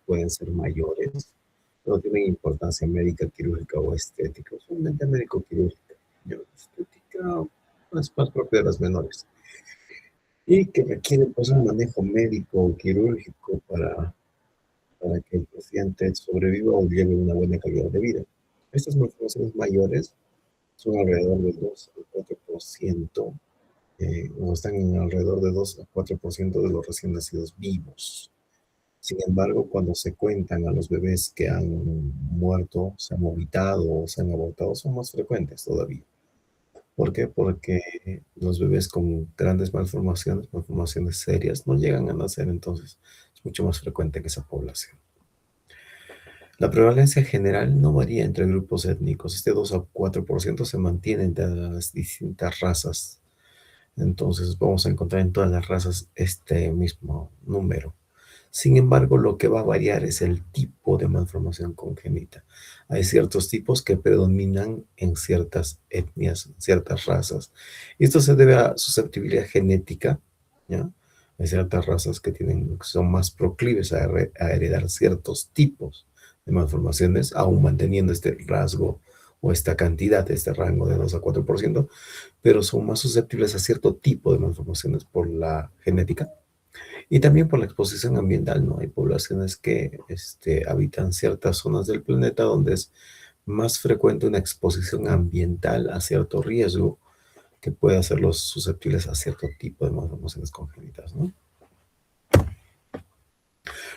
pueden ser mayores, no tienen importancia médica, quirúrgica o estética, usualmente médico-quirúrgica. Estética es más propia de las menores y que requieren pues un manejo médico o quirúrgico para que el paciente sobreviva o lleve una buena calidad de vida. Estas malformaciones mayores son alrededor del 2 al 4%, o están en alrededor de 2 a 4% de los recién nacidos vivos. Sin embargo, cuando se cuentan a los bebés que han muerto, se han vomitado o se han abortado, son más frecuentes todavía. ¿Por qué? Porque los bebés con grandes malformaciones, malformaciones serias, no llegan a nacer, entonces es mucho más frecuente en esa población. La prevalencia general no varía entre grupos étnicos. Este 2 a 4% se mantiene entre las distintas razas. Entonces vamos a encontrar en todas las razas este mismo número. Sin embargo, lo que va a variar es el tipo de malformación congénita. Hay ciertos tipos que predominan en ciertas etnias, en ciertas razas. Y esto se debe a susceptibilidad genética, ¿ya? Hay ciertas razas que son más proclives a heredar ciertos tipos de malformaciones, aún manteniendo este rasgo o esta cantidad, este rango de 2 a 4%, pero son más susceptibles a cierto tipo de malformaciones por la genética y también por la exposición ambiental, ¿no? Hay poblaciones que habitan ciertas zonas del planeta donde es más frecuente una exposición ambiental a cierto riesgo que puede hacerlos susceptibles a cierto tipo de malformaciones congénitas, ¿no?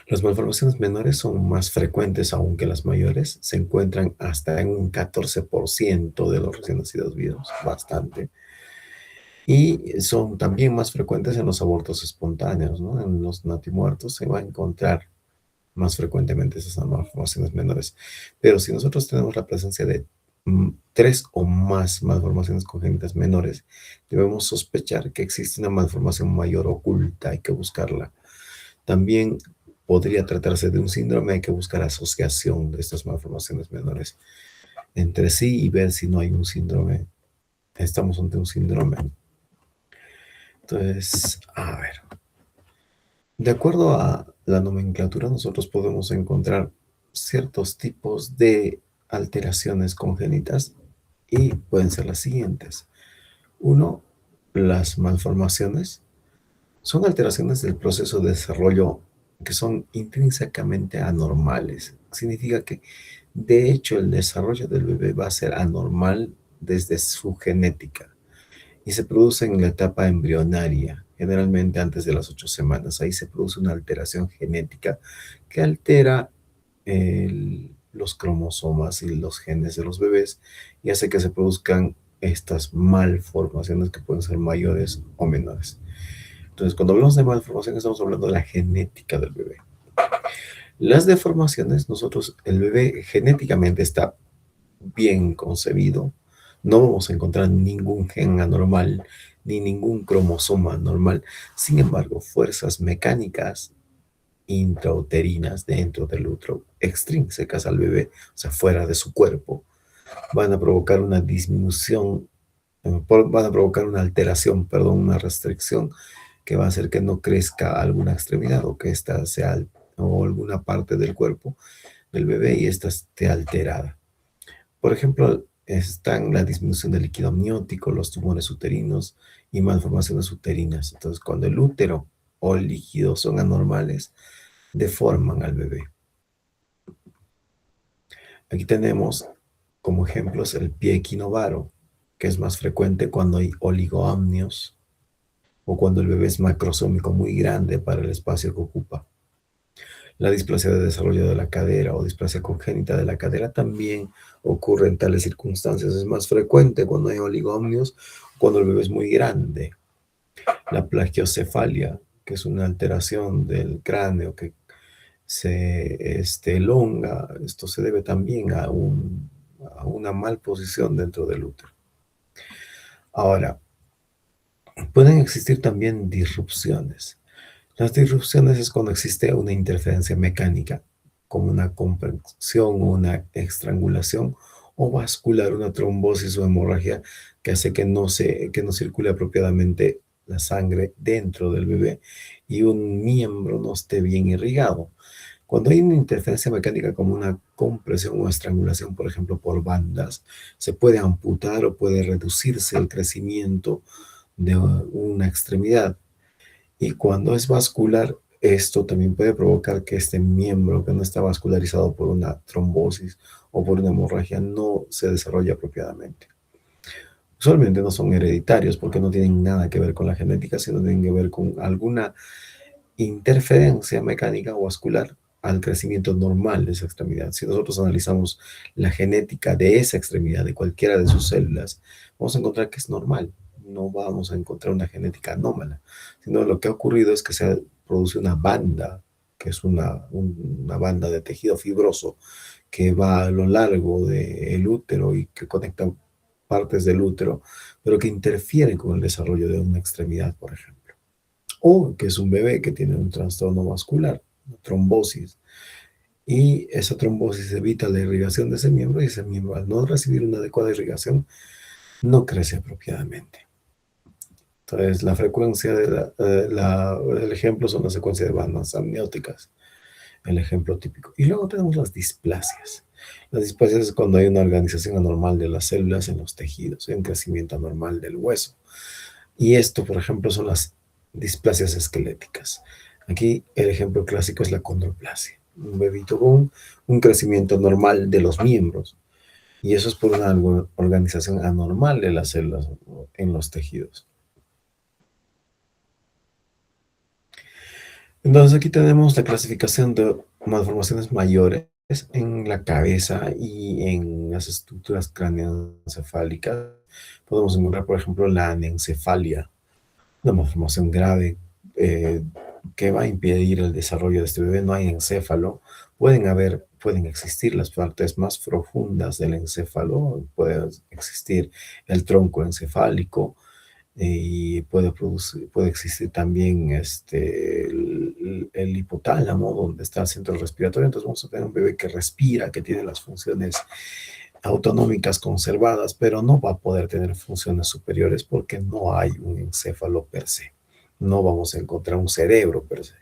Las malformaciones menores son más frecuentes aún que las mayores, se encuentran hasta en un 14% de los recién nacidos vivos, bastante. Y son también más frecuentes en los abortos espontáneos, ¿no? En los natimuertos se va a encontrar más frecuentemente esas malformaciones menores. Pero si nosotros tenemos la presencia de 3 o más malformaciones congénitas menores, debemos sospechar que existe una malformación mayor oculta, hay que buscarla. También podría tratarse de un síndrome, hay que buscar asociación de estas malformaciones menores entre sí y ver si no hay un síndrome, estamos ante un síndrome. Entonces, a ver, de acuerdo a la nomenclatura, nosotros podemos encontrar ciertos tipos de alteraciones congénitas y pueden ser las siguientes. Uno, las malformaciones son alteraciones del proceso de desarrollo que son intrínsecamente anormales. Significa que, de hecho, el desarrollo del bebé va a ser anormal desde su genética y se produce en la etapa embrionaria, generalmente antes de las 8 semanas. Ahí se produce una alteración genética que altera los cromosomas y los genes de los bebés y hace que se produzcan estas malformaciones que pueden ser mayores o menores. Entonces, cuando hablamos de malformación, estamos hablando de la genética del bebé. Las deformaciones, el bebé genéticamente está bien concebido, no vamos a encontrar ningún gen anormal ni ningún cromosoma anormal. Sin embargo, fuerzas mecánicas intrauterinas dentro del útero, extrínsecas al bebé, o sea, fuera de su cuerpo, van a provocar una disminución, van a provocar una alteración, perdón, una restricción que va a hacer que no crezca alguna extremidad o que esta sea o alguna parte del cuerpo del bebé y esta esté alterada. Por ejemplo, están la disminución del líquido amniótico, los tumores uterinos y malformaciones uterinas. Entonces, cuando el útero o el líquido son anormales, deforman al bebé. Aquí tenemos como ejemplos el pie equinovaro, que es más frecuente cuando hay oligoamnios o cuando el bebé es macrosómico muy grande para el espacio que ocupa. La displasia de desarrollo de la cadera o displasia congénita de la cadera también ocurre en tales circunstancias. Es más frecuente cuando hay oligomnios, cuando el bebé es muy grande. La plagiocefalia, que es una alteración del cráneo que se elonga, esto se debe también a una mal posición dentro del útero. Ahora, pueden existir también disrupciones. Las disrupciones es cuando existe una interferencia mecánica, como una compresión o una estrangulación, o vascular, una trombosis o hemorragia que hace que no circule apropiadamente la sangre dentro del bebé y un miembro no esté bien irrigado. Cuando hay una interferencia mecánica como una compresión o estrangulación, por ejemplo, por bandas, se puede amputar o puede reducirse el crecimiento de una extremidad. Y cuando es vascular, esto también puede provocar que este miembro que no está vascularizado por una trombosis o por una hemorragia no se desarrolle apropiadamente. Usualmente no son hereditarios porque no tienen nada que ver con la genética, sino tienen que ver con alguna interferencia mecánica o vascular al crecimiento normal de esa extremidad. Si nosotros analizamos la genética de esa extremidad, de cualquiera de sus células, vamos a encontrar que es normal. No vamos a encontrar una genética anómala, sino lo que ha ocurrido es que se produce una banda, que es una banda de tejido fibroso que va a lo largo del útero y que conecta partes del útero, pero que interfiere con el desarrollo de una extremidad, por ejemplo. O que es un bebé que tiene un trastorno vascular, una trombosis, y esa trombosis evita la irrigación de ese miembro y ese miembro al no recibir una adecuada irrigación no crece apropiadamente. Entonces, la frecuencia el ejemplo son las secuencias de bandas amnióticas, el ejemplo típico. Y luego tenemos las displasias. Las displasias es cuando hay una organización anormal de las células en los tejidos, hay un crecimiento anormal del hueso. Y esto, por ejemplo, son las displasias esqueléticas. Aquí el ejemplo clásico es la condroplasia. Un bebito con un crecimiento normal de los miembros. Y eso es por una organización anormal de las células en los tejidos. Entonces aquí tenemos la clasificación de malformaciones mayores en la cabeza y en las estructuras craneoencefálicas. Podemos encontrar, por ejemplo, la anencefalia, una malformación grave eh, que va a impedir el desarrollo de este bebé. No hay encéfalo. Pueden existir las partes más profundas del encéfalo, puede existir el tronco encefálico, y puede existir también el hipotálamo, donde está el centro respiratorio. Entonces vamos a tener un bebé que respira, que tiene las funciones autonómicas conservadas, pero no va a poder tener funciones superiores porque no hay un encéfalo per se. No vamos a encontrar un cerebro per se.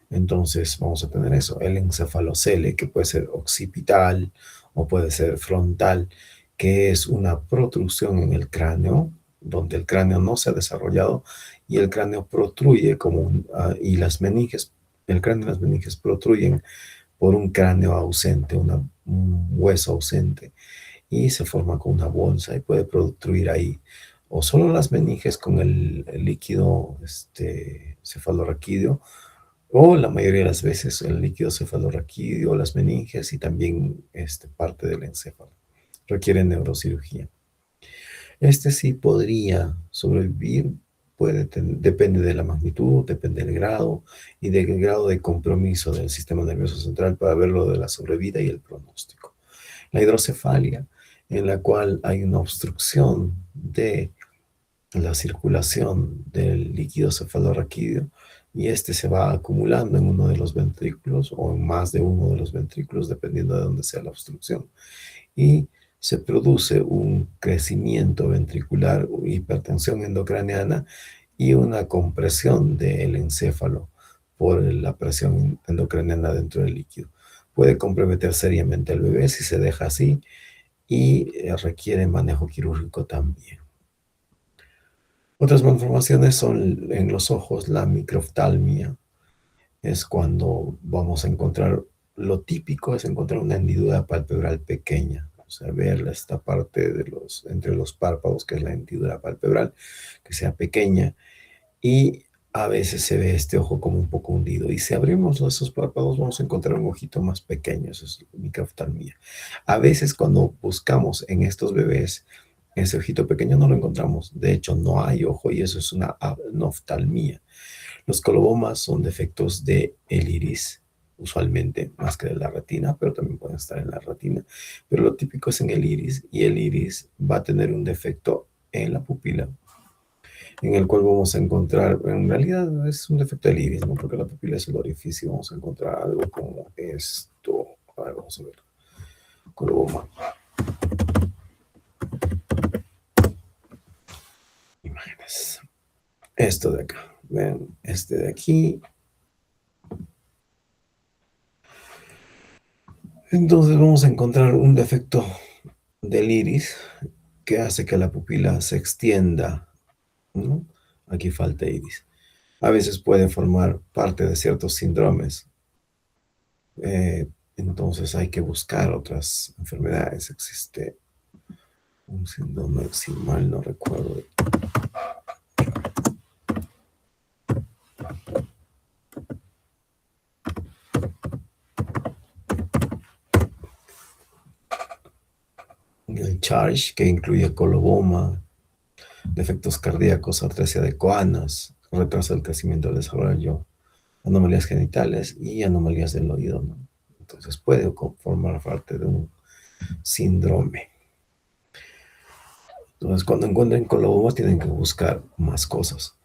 Entonces vamos a tener eso, el encefalocele, que puede ser occipital o puede ser frontal, que es una protrusión en el cráneo, donde el cráneo no se ha desarrollado y el cráneo protruye y las meninges, el cráneo y las meninges protruyen por un cráneo ausente, un hueso ausente, y se forma con una bolsa y puede protruir ahí o solo las meninges con el líquido cefalorraquídeo, o la mayoría de las veces el líquido cefalorraquídeo, las meninges y también parte del encéfalo. Requiere neurocirugía. Este sí podría sobrevivir, depende de la magnitud, depende del grado y del grado de compromiso del sistema nervioso central para ver lo de la sobrevida y el pronóstico. La hidrocefalia, en la cual hay una obstrucción de la circulación del líquido cefalorraquídeo y este se va acumulando en uno de los ventrículos o en más de uno de los ventrículos, dependiendo de dónde sea la obstrucción. Y se produce un crecimiento ventricular, hipertensión endocraneana y una compresión del encéfalo por la presión endocraneana dentro del líquido. Puede comprometer seriamente al bebé si se deja así y requiere manejo quirúrgico también. Otras malformaciones son en los ojos, la microftalmia. Es cuando vamos a encontrar, lo típico es encontrar una hendidura palpebral pequeña. O sea, ver esta parte entre los párpados, que es la hendidura palpebral, que sea pequeña. Y a veces se ve este ojo como un poco hundido. Y si abrimos esos párpados, vamos a encontrar un ojito más pequeño. Eso es microftalmia. A veces cuando buscamos en estos bebés, ese ojito pequeño no lo encontramos. De hecho, no hay ojo y eso es una adenoftalmia. Los colobomas son defectos del iris, usualmente más que de la retina, pero también pueden estar en la retina. Pero lo típico es en el iris y el iris va a tener un defecto en la pupila, en el cual vamos a encontrar, en realidad es un defecto del iris, ¿no? Porque la pupila es el orificio. Vamos a encontrar algo como esto. A ver, vamos a ver. Coloboma. Imágenes. Esto de acá. Ven, este de aquí. Entonces vamos a encontrar un defecto del iris que hace que la pupila se extienda, ¿no? Aquí falta iris. A veces puede formar parte de ciertos síndromes. eh, entonces hay que buscar otras enfermedades. Existe un síndrome, si mal no recuerdo, el CHARGE, que incluye coloboma, defectos cardíacos, atresia de coanas, retraso del crecimiento del desarrollo, anomalías genitales y anomalías del oído, ¿no? Entonces puede formar parte de un síndrome. Entonces, cuando encuentren coloboma, tienen que buscar más cosas.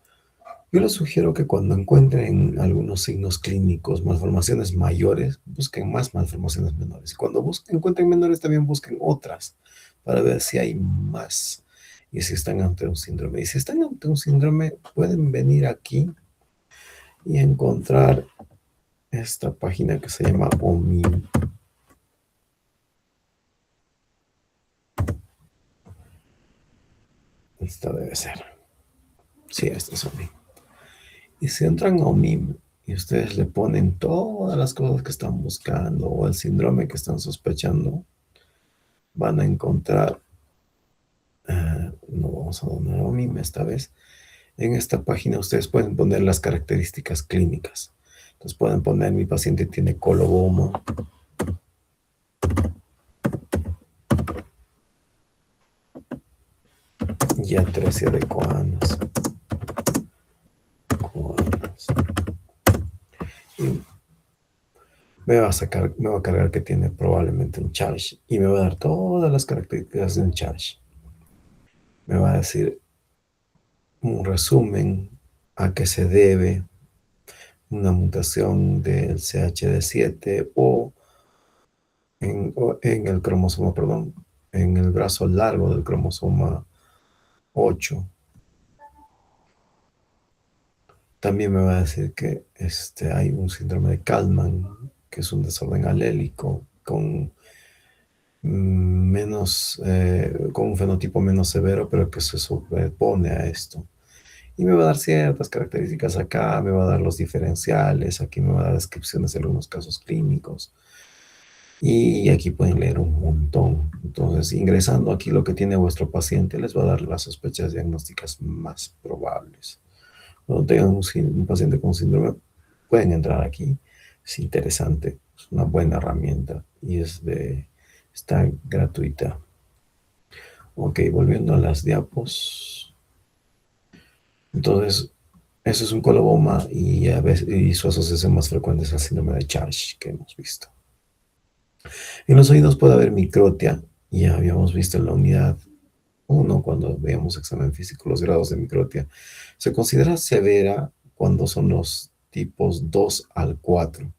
Yo les sugiero que cuando encuentren algunos signos clínicos, malformaciones mayores, busquen más malformaciones menores. Y cuando encuentren menores, también busquen otras para ver si hay más y si están ante un síndrome. Y si están ante un síndrome, pueden venir aquí y encontrar esta página que se llama OMIM. Esta debe ser. Sí, esta es OMIM. Y si entran a OMIM y ustedes le ponen todas las cosas que están buscando o el síndrome que están sospechando, van a encontrar, no vamos a donar a OMIM esta vez, en esta página ustedes pueden poner las características clínicas. Entonces pueden poner, mi paciente tiene coloboma, y atresia de coanas. Y me va a cargar que tiene probablemente un charge y me va a dar todas las características de un charge. Me va a decir un resumen a qué se debe una mutación del CHD7 o en el cromosoma, perdón, en el brazo largo del cromosoma 8. También me va a decir que hay un síndrome de Kallmann, que es un desorden alélico con un fenotipo menos severo, pero que se sobrepone a esto. Y me va a dar ciertas características acá, me va a dar los diferenciales, aquí me va a dar descripciones de algunos casos clínicos. Y aquí pueden leer un montón. Entonces, ingresando aquí lo que tiene vuestro paciente, les va a dar las sospechas diagnósticas más probables. Cuando tengan un paciente con síndrome, pueden entrar aquí. Es interesante, es una buena herramienta y está gratuita. Ok, volviendo a las diapos. Entonces, eso es un coloboma y su asociación más frecuente es el síndrome de Charge que hemos visto. En los oídos puede haber microtia, ya habíamos visto en la unidad 1 cuando veíamos examen físico los grados de microtia. Se considera severa cuando son los tipos 2 al 4.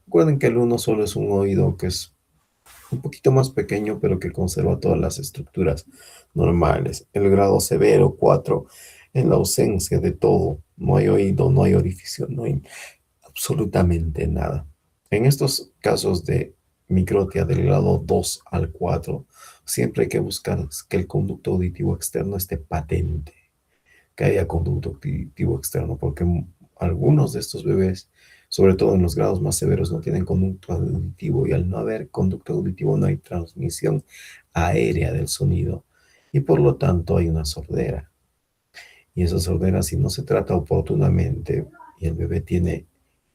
Recuerden que el 1 solo es un oído que es un poquito más pequeño, pero que conserva todas las estructuras normales. El grado severo 4, en la ausencia de todo, no hay oído, no hay orificio, no hay absolutamente nada. En estos casos de microtia del grado 2 al 4, siempre hay que buscar que el conducto auditivo externo esté patente, que haya conducto auditivo externo, porque algunos de estos bebés, sobre todo en los grados más severos, no tienen conducto auditivo y al no haber conducto auditivo no hay transmisión aérea del sonido y por lo tanto hay una sordera. Y esa sordera, si no se trata oportunamente y el bebé tiene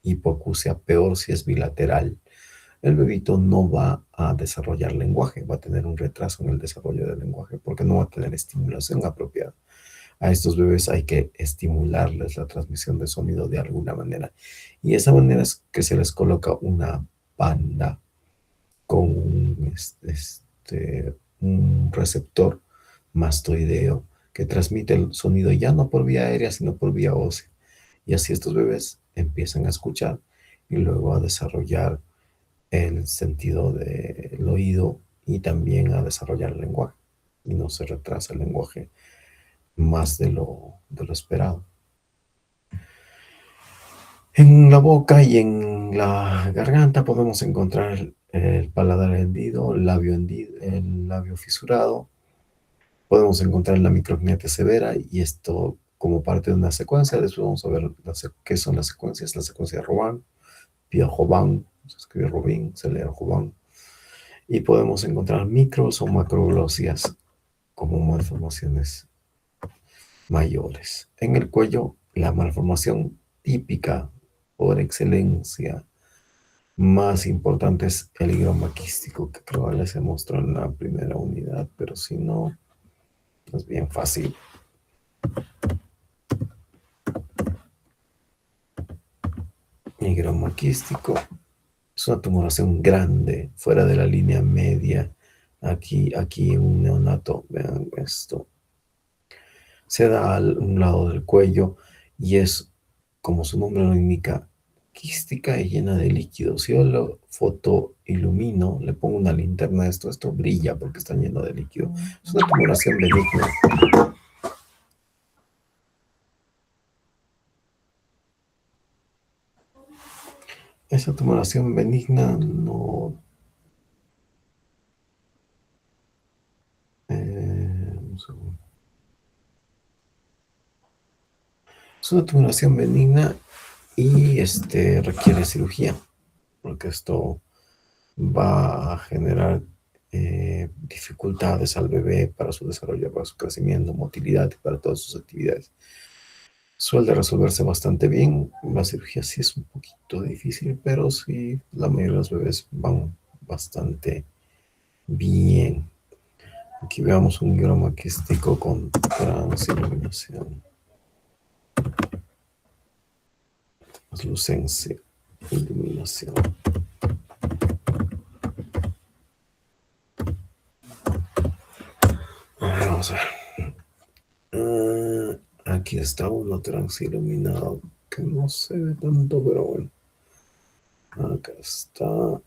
hipoacusia, peor si es bilateral, el bebito no va a desarrollar lenguaje, va a tener un retraso en el desarrollo del lenguaje porque no va a tener estimulación apropiada. A estos bebés hay que estimularles la transmisión de sonido de alguna manera. Y esa manera es que se les coloca una banda con un receptor mastoideo que transmite el sonido ya no por vía aérea, sino por vía ósea. Y así estos bebés empiezan a escuchar y luego a desarrollar el sentido del oído y también a desarrollar el lenguaje. Y no se retrasa el lenguaje más de lo esperado. En la boca y en la garganta podemos encontrar el paladar hendido, el labio fisurado. Podemos encontrar la micrognia severa y esto como parte de una secuencia. Después vamos a ver qué son las secuencias. La secuencia de Robin, Pierre-Robin, se escribe Robin, se lee Robin. Y podemos encontrar micros o macroglosias como malformaciones mayores. En el cuello, la malformación típica por excelencia más importante es el higroma quístico, que creo que se mostró en la primera unidad, pero si no, es bien fácil. Higroma quístico es una tumoración grande, fuera de la línea media. Aquí en un neonato, vean esto, se da a un lado del cuello y es, como su nombre lo indica, quística y llena de líquido. Si yo lo fotoilumino, le pongo una linterna a esto brilla porque está lleno de líquido. Es una tumoración benigna. Esa tumoración benigna no... un segundo. Es una tumoración benigna y requiere cirugía, porque esto va a generar dificultades al bebé para su desarrollo, para su crecimiento, motilidad y para todas sus actividades. Suele resolverse bastante bien. La cirugía sí es un poquito difícil, pero sí, la mayoría de los bebés van bastante bien. Aquí veamos un higroma quístico con transiluminación, translucencia, iluminación. Vamos a ver. Aquí está uno transiluminado que no se ve tanto, pero bueno. Acá está.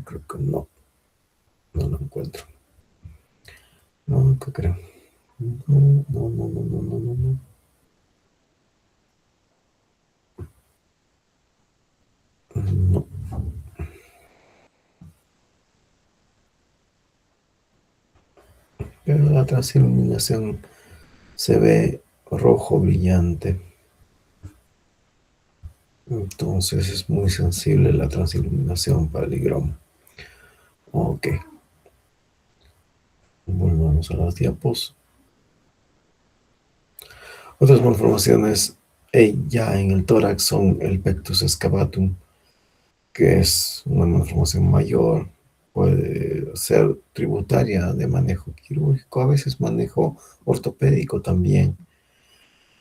Creo que no. No lo encuentro. No, ¿qué creo? No. No. Pero la transiluminación se ve rojo brillante. Entonces es muy sensible la transiluminación para el higroma. Ok. Volvamos a las diapos. Otras malformaciones ya en el tórax son el pectus excavatum, que es una malformación mayor, puede ser tributaria de manejo quirúrgico, a veces manejo ortopédico también,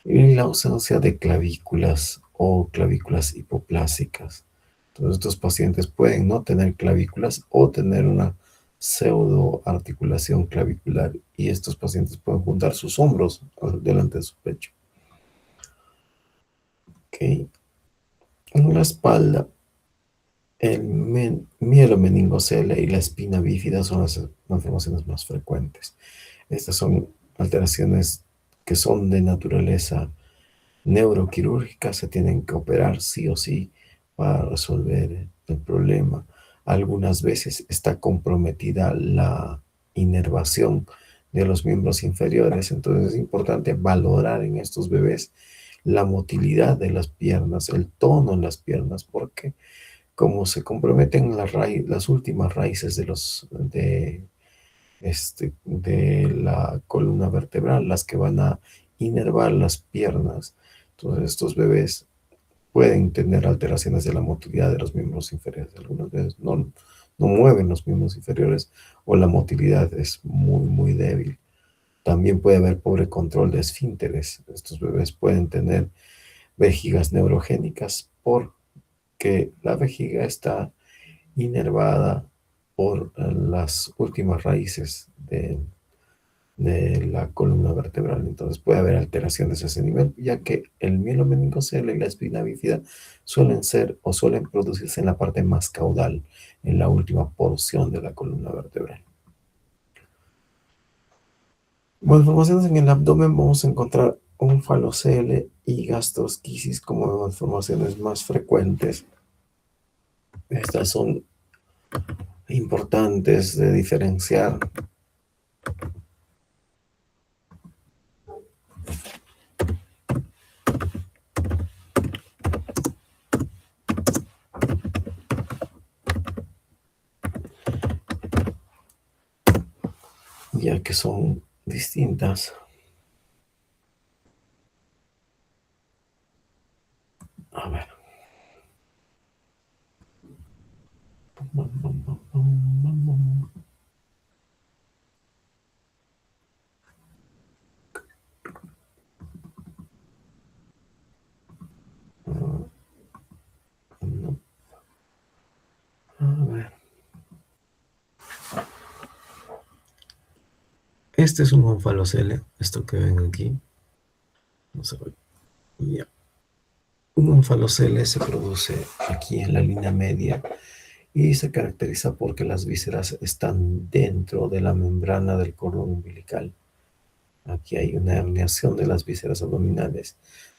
y la ausencia de clavículas o clavículas hipoplásicas. Entonces, estos pacientes pueden no tener clavículas o tener una pseudoarticulación clavicular, y estos pacientes pueden juntar sus hombros delante de su pecho. Okay. En la espalda, el mielomeningocele y la espina bífida son las malformaciones más frecuentes. Estas son alteraciones que son de naturaleza neuroquirúrgica, se tienen que operar sí o sí para resolver el problema. Algunas veces está comprometida la inervación de los miembros inferiores, entonces es importante valorar en estos bebés la motilidad de las piernas, el tono en las piernas, porque como se comprometen las últimas raíces de la columna vertebral, las que van a inervar las piernas. Entonces estos bebés pueden tener alteraciones de la motilidad de los miembros inferiores. Algunas veces no mueven los miembros inferiores o la motilidad es muy débil. También puede haber pobre control de esfínteres. Estos bebés pueden tener vejigas neurogénicas porque la vejiga está inervada por las últimas raíces de la columna vertebral. Entonces puede haber alteraciones a ese nivel, ya que el mielomeningocele y la espina bífida suelen producirse en la parte más caudal, en la última porción de la columna vertebral. Malformaciones en el abdomen vamos a encontrar onfalocele y gastrosquisis como malformaciones más frecuentes. Estas son importantes de diferenciar. Ya que son distintas. A ver. A ver. Este es un onfalocele, esto que ven aquí. Vamos a ver. Ya. Un onfalocele se produce aquí en la línea media y se caracteriza porque las vísceras están dentro de la membrana del cordón umbilical. Aquí hay una herniación de las vísceras abdominales,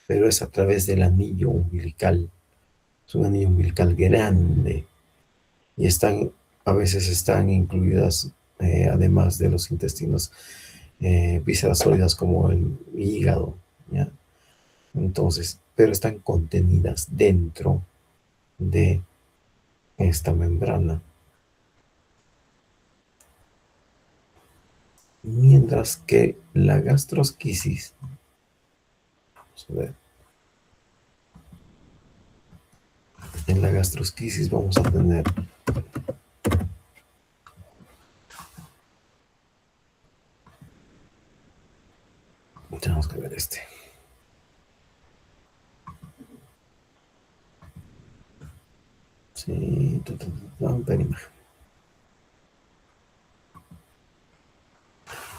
pero es a través del anillo umbilical. Es un anillo umbilical grande y a veces están incluidas, además de los intestinos, vísceras sólidas como el hígado, ¿ya? Entonces, pero están contenidas dentro de esta membrana. Mientras que la gastrosquisis, vamos a ver, en la gastrosquisis vamos a tener, tenemos que ver este. Sí, ver imagen.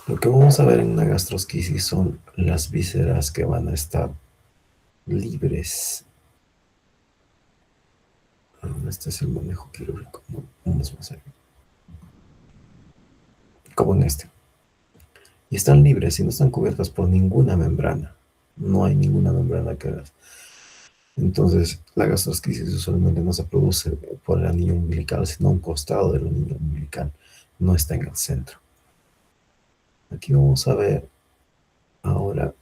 Lo que vamos a ver en una gastrosquisis son las vísceras que van a estar libres. Este es el manejo quirúrgico, ¿no? Vamos a hacer como en este. Y están libres y no están cubiertas por ninguna membrana. No hay ninguna membrana que las... Entonces, la gastrosquisis usualmente no se produce por el anillo umbilical, sino a un costado del anillo umbilical. No está en el centro. Aquí vamos a ver ahora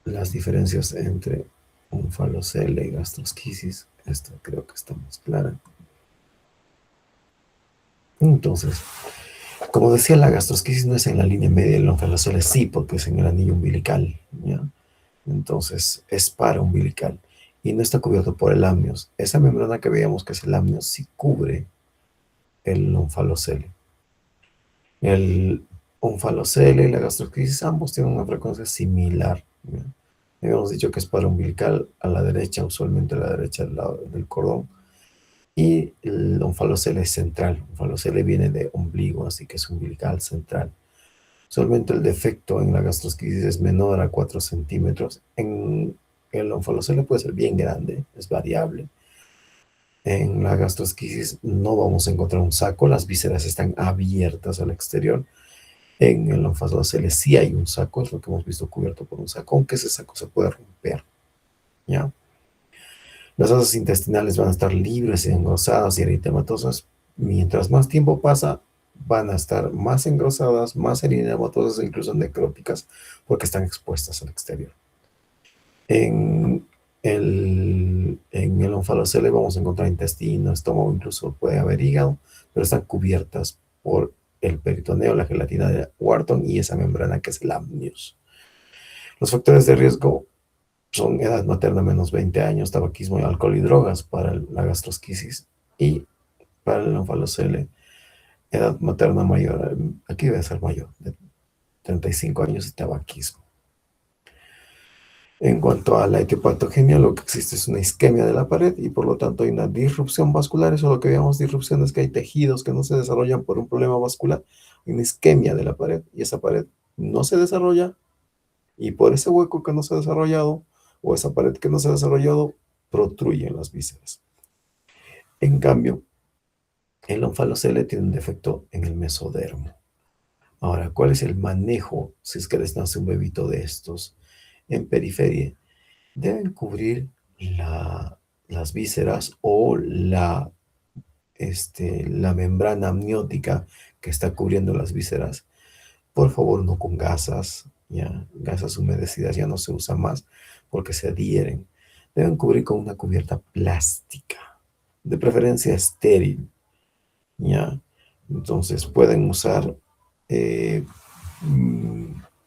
las diferencias entre onfalocele y gastrosquisis. Esto creo que está más clara. Entonces, como decía, la gastrosquisis no es en la línea media, el onfalocele sí, porque es en el anillo umbilical, ¿ya? Entonces, es paraumbilical y no está cubierto por el amnios. Esa membrana que veíamos que es el amnios sí cubre el onfalocele. El onfalocele y la gastrosquisis ambos tienen una frecuencia similar, ¿ya? Habíamos dicho que es paraumbilical a la derecha, usualmente a la derecha del lado del cordón. Y el onfalocele es central. Onfalocele viene de ombligo, así que es umbilical central. Usualmente el defecto en la gastrosquisis es menor a 4 centímetros. En el onfalocele puede ser bien grande, es variable. En la gastrosquisis no vamos a encontrar un saco, las vísceras están abiertas al exterior. En el onfalocele sí hay un saco, es lo que hemos visto cubierto por un saco, aunque ese saco se puede romper, ¿ya? Las asas intestinales van a estar libres, engrosadas y eritematosas. Mientras más tiempo pasa, van a estar más engrosadas, más eritematosas e incluso necróticas, porque están expuestas al exterior. En el onfalocele vamos a encontrar intestino, estómago, incluso puede haber hígado, pero están cubiertas por el peritoneo, la gelatina de Wharton y esa membrana que es el amnios. Los factores de riesgo son edad materna menos 20 años, tabaquismo, alcohol y drogas para la gastrosquisis, y para el onfalocele, edad materna mayor, aquí debe ser mayor, de 35 años y tabaquismo. En cuanto a la etiopatogenia, lo que existe es una isquemia de la pared y por lo tanto hay una disrupción vascular. Eso lo que llamamos disrupción es que hay tejidos que no se desarrollan por un problema vascular, hay una isquemia de la pared y esa pared no se desarrolla, y por ese hueco que no se ha desarrollado o esa pared que no se ha desarrollado, protruyen las vísceras. En cambio, el onfalocele tiene un defecto en el mesodermo. Ahora, ¿cuál es el manejo si es que les nace un bebito de estos? en periferia, deben cubrir las vísceras o la membrana amniótica que está cubriendo las vísceras. Por favor, no con gasas, ya, gasas humedecidas ya no se usan más porque se adhieren. Deben cubrir con una cubierta plástica, de preferencia estéril, ya. Entonces pueden usar, eh,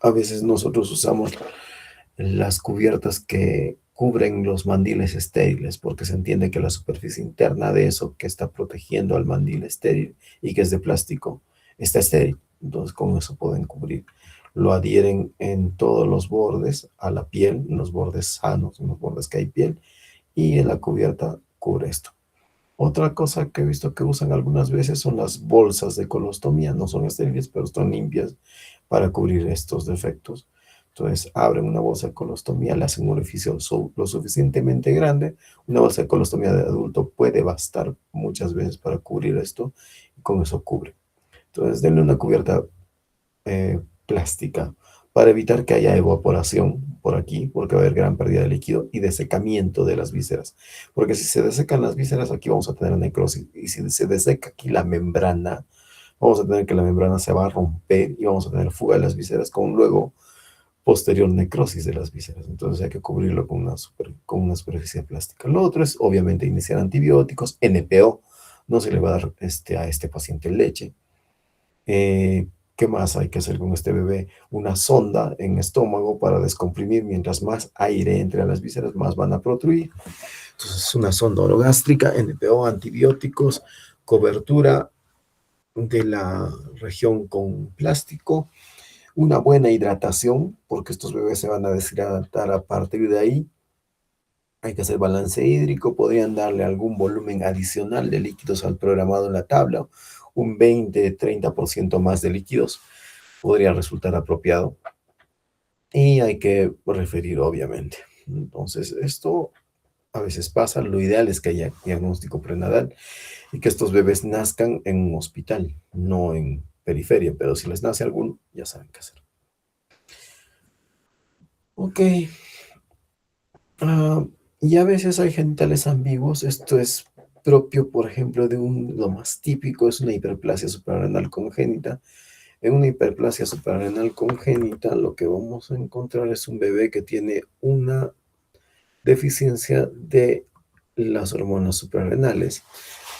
a veces nosotros usamos las cubiertas que cubren los mandiles estériles, porque se entiende que la superficie interna de eso que está protegiendo al mandil estéril y que es de plástico está estéril. Entonces con eso pueden cubrir. Lo adhieren en todos los bordes a la piel, en los bordes sanos, en los bordes que hay piel, y en la cubierta cubre esto. Otra cosa que he visto que usan algunas veces son las bolsas de colostomía. No son estériles, pero están limpias para cubrir estos defectos. Entonces, abren una bolsa de colostomía, le hacen un orificio lo suficientemente grande. Una bolsa de colostomía de adulto puede bastar muchas veces para cubrir esto, y con eso cubre. Entonces, denle una cubierta plástica para evitar que haya evaporación por aquí, porque va a haber gran pérdida de líquido y desecamiento de las vísceras. Porque si se desecan las vísceras, aquí vamos a tener necrosis. Y si se deseca aquí la membrana, vamos a tener que la membrana se va a romper y vamos a tener fuga de las vísceras con luego posterior necrosis de las vísceras. Entonces hay que cubrirlo con una superficie plástica. Lo otro es obviamente iniciar antibióticos, NPO. No se le va a dar a este paciente leche. ¿Qué más hay que hacer con este bebé? Una sonda en estómago para descomprimir. Mientras más aire entre a las vísceras, más van a protruir. Entonces, una sonda orogástrica, NPO, antibióticos, cobertura de la región con plástico, una buena hidratación, porque estos bebés se van a deshidratar a partir de ahí. Hay que hacer balance hídrico, podrían darle algún volumen adicional de líquidos al programado en la tabla, un 20-30% más de líquidos podría resultar apropiado. Y hay que referir, obviamente. Entonces, esto a veces pasa. Lo ideal es que haya diagnóstico prenatal y que estos bebés nazcan en un hospital, no en periferia, pero si les nace alguno, ya saben qué hacer. Ok. Ah, y a veces hay genitales ambiguos. Esto es propio, por ejemplo, lo más típico es una hiperplasia suprarrenal congénita. En una hiperplasia suprarrenal congénita, lo que vamos a encontrar es un bebé que tiene una deficiencia de las hormonas suprarrenales.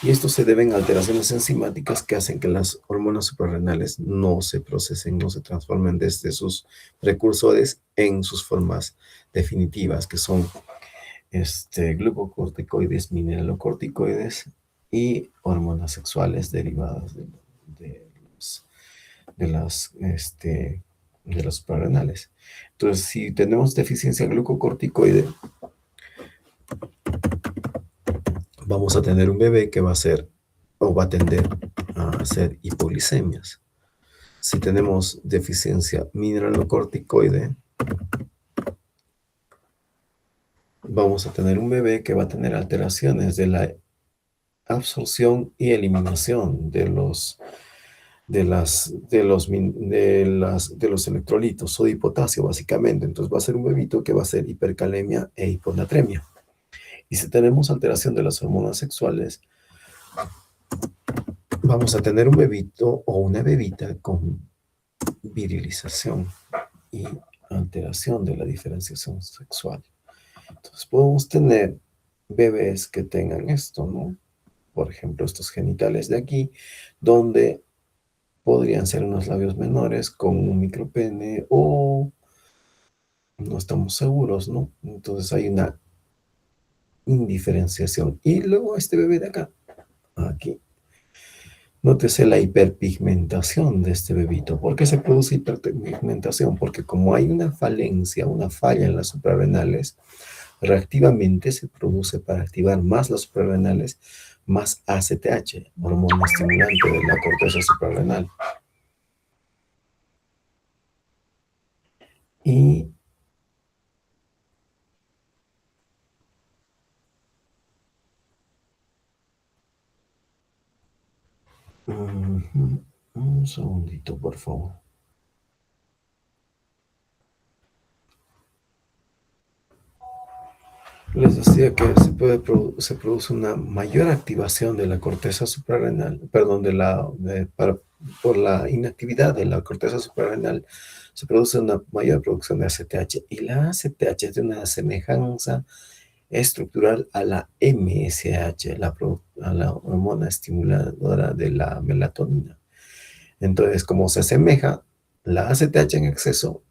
Y esto se deben a alteraciones enzimáticas que hacen que las hormonas suprarrenales no se procesen, no se transformen desde sus precursores en sus formas definitivas, que son glucocorticoides, mineralocorticoides y hormonas sexuales derivadas de los, de las, de los suprarrenales. Entonces, si tenemos deficiencia glucocorticoide, vamos a tener un bebé que va a ser o va a tender a hacer hipoglicemias. Si tenemos deficiencia mineralocorticoide, vamos a tener un bebé que va a tener alteraciones de la absorción y eliminación de los electrolitos, sodio y potasio, básicamente. Entonces va a ser un bebito que va a ser hipercalemia e hiponatremia. Y si tenemos alteración de las hormonas sexuales, vamos a tener un bebito o una bebita con virilización y alteración de la diferenciación sexual. Entonces podemos tener bebés que tengan esto, ¿no? Por ejemplo, estos genitales de aquí, donde podrían ser unos labios menores con un micropene o no estamos seguros, ¿no? Entonces hay una indiferenciación. Y luego este bebé de acá, aquí. Nótese la hiperpigmentación de este bebito. ¿Por qué se produce hiperpigmentación? Porque como hay una falencia, una falla en las suprarrenales, reactivamente se produce para activar más las suprarrenales, más ACTH, hormona estimulante de la corteza suprarrenal. Y un segundito, por favor. Les decía que se produce una mayor activación de la corteza suprarrenal, perdón, por la inactividad de la corteza suprarrenal, se produce una mayor producción de ACTH, y la ACTH tiene una semejanza estructural a la MSH, a la hormona estimuladora de la melatonina. Entonces, como se asemeja, la ACTH en exceso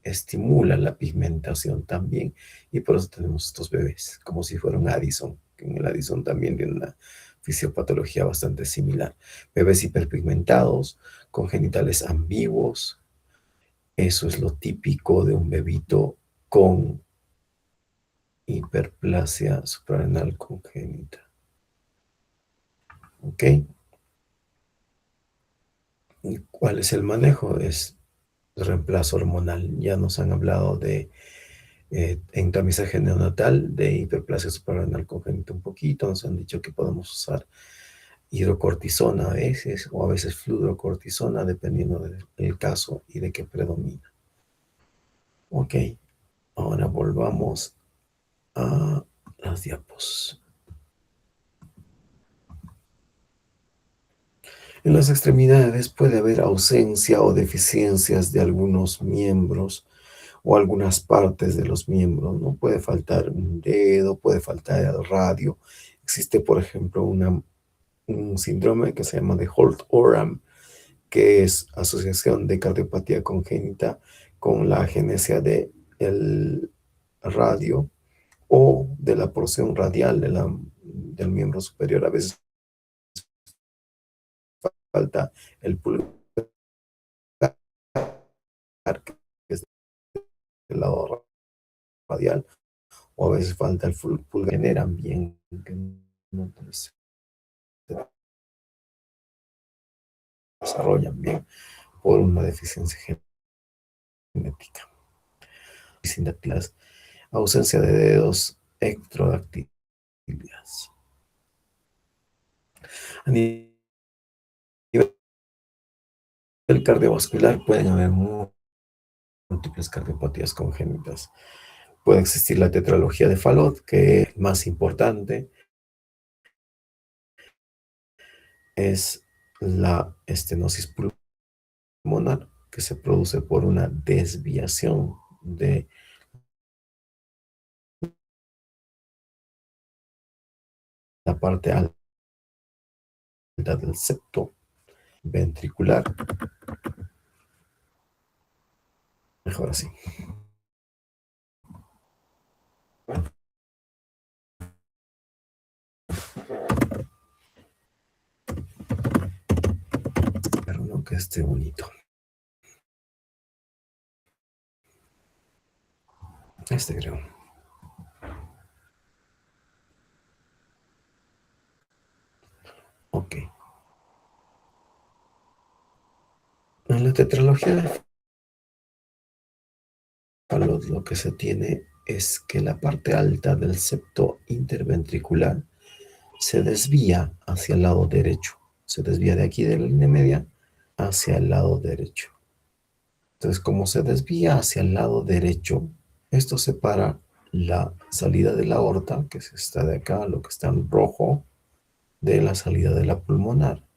estimula la pigmentación también, y por eso tenemos estos bebés, como si fuera un Addison, que en el Addison también tiene una fisiopatología bastante similar. Bebés hiperpigmentados, con genitales ambiguos, eso es lo típico de un bebito con hiperplasia suprarrenal congénita. ¿Ok? ¿Y cuál es el manejo? Es reemplazo hormonal. Ya nos han hablado de en tamizaje neonatal de hiperplasia suprarrenal congénita un poquito. Nos han dicho que podemos usar hidrocortisona a veces, o a veces fluorocortisona, dependiendo del caso y de qué predomina. Ok, ahora volvamos a las diapos. En las extremidades puede haber ausencia o deficiencias de algunos miembros o algunas partes de los miembros, ¿no? Puede faltar un dedo, puede faltar el radio. Existe, por ejemplo, un síndrome que se llama de Holt-Oram, que es asociación de cardiopatía congénita con la agenesia de el radio o de la porción radial del miembro superior. A veces falta el pulgar, que es del lado radial, o a veces falta el pulgar, generan bien, que no se desarrollan bien por una deficiencia genética. Sin dactilas, ausencia de dedos ectrodactiles. A nivel cardiovascular pueden haber múltiples cardiopatías congénitas. Puede existir la tetralogía de Fallot, que es más importante, es la estenosis pulmonar, que se produce por una desviación de la parte alta del septo ventricular. Mejor así. Pero no que esté bonito. Este creo. Ok. En la tetralogía de Fallot lo que se tiene es que la parte alta del septo interventricular se desvía hacia el lado derecho. Se desvía de aquí de la línea media hacia el lado derecho. Entonces, como se desvía hacia el lado derecho, esto separa la salida de la aorta, que es esta de acá, lo que está en rojo, de la salida de la pulmonar.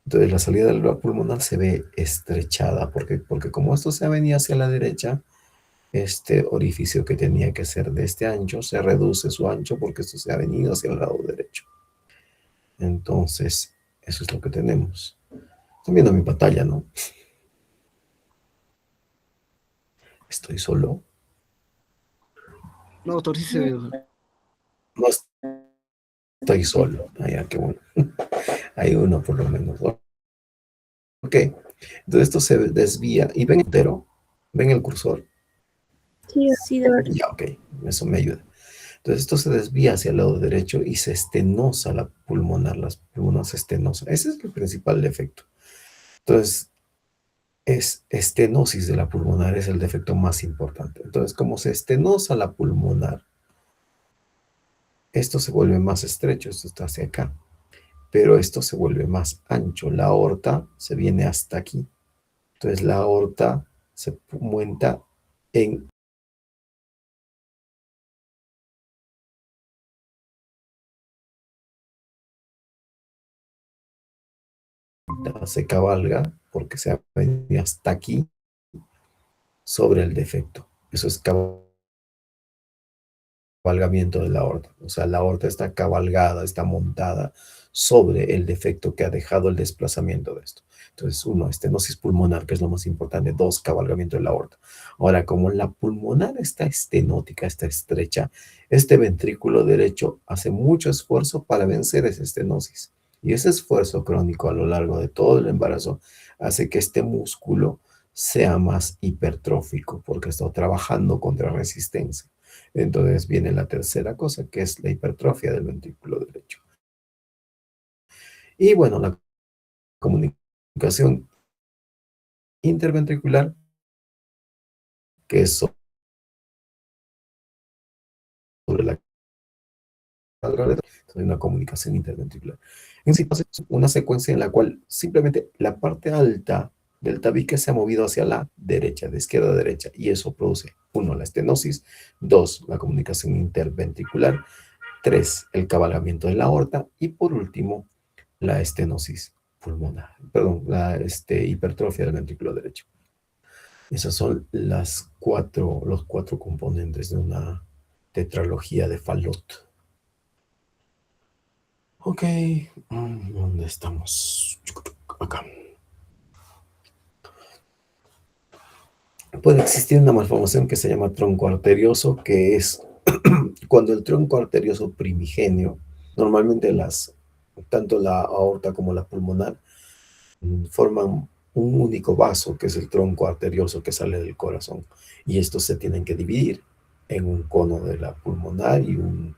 Entonces, la salida de la pulmonar se ve estrechada, porque como esto se venía hacia la derecha, este orificio que tenía que ser de este ancho se reduce su ancho porque esto se ha venido hacia el lado derecho. Entonces, eso es lo que tenemos. Están viendo mi pantalla, ¿no? Estoy solo. No, doctor, sí se ve, doctor. No estoy solo. Ah, ya, qué bueno. Hay uno por lo menos. Ok. Entonces esto se desvía. ¿Y ven entero? ¿Ven el cursor? Sí, de verdad. Ya, ok. Eso me ayuda. Entonces esto se desvía hacia el lado derecho y se estenosa la pulmonar. Las pulmonares se estenosan. Ese es el principal defecto. Entonces, es estenosis de la pulmonar, es el defecto más importante. Entonces, como se estenosa la pulmonar, esto se vuelve más estrecho, esto está hacia acá, pero esto se vuelve más ancho. La aorta se viene hasta aquí. Entonces, la aorta se monta en se cabalga porque se ha venido hasta aquí sobre el defecto. Eso es cabalgamiento de la aorta. O sea, la aorta está cabalgada, está montada sobre el defecto que ha dejado el desplazamiento de esto. Entonces, uno, estenosis pulmonar, que es lo más importante. Dos, cabalgamiento de la aorta. Ahora, como la pulmonar está estenótica, está estrecha, este ventrículo derecho hace mucho esfuerzo para vencer esa estenosis. Y ese esfuerzo crónico a lo largo de todo el embarazo hace que este músculo sea más hipertrófico porque está trabajando contra resistencia. Entonces viene la tercera cosa, que es la hipertrofia del ventrículo derecho. Y bueno, la comunicación interventricular, que es sobre la una comunicación interventricular. En sí, es una secuencia en la cual simplemente la parte alta del tabique se ha movido hacia la derecha, de izquierda a derecha, y eso produce, uno, la estenosis, dos, la comunicación interventricular, tres, el cabalgamiento de la aorta, y por último, la estenosis pulmonar, perdón, la hipertrofia del ventrículo derecho. Esas son los cuatro componentes de una tetralogía de Fallot. Ok, ¿dónde estamos? Acá. Puede existir una malformación que se llama tronco arterioso, que es cuando el tronco arterioso primigenio, normalmente tanto la aorta como la pulmonar, forman un único vaso, que es el tronco arterioso que sale del corazón. Y estos se tienen que dividir en un cono de la pulmonar y un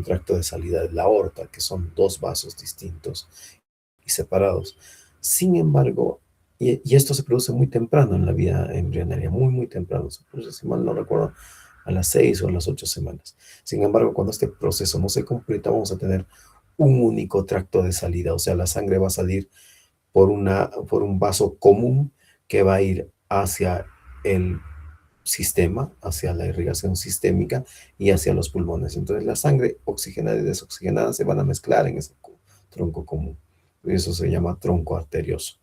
tracto de salida de la aorta, que son dos vasos distintos y separados. Sin embargo, y esto se produce muy temprano en la vida embrionaria, muy, muy temprano. Se produce, si mal no recuerdo, a las 6 o a las 8 semanas. Sin embargo, cuando este proceso no se completa, vamos a tener un único tracto de salida, o sea, la sangre va a salir por un vaso común que va a ir hacia el sistema, hacia la irrigación sistémica y hacia los pulmones. Entonces la sangre oxigenada y desoxigenada se van a mezclar en ese tronco común. Y eso se llama tronco arterioso.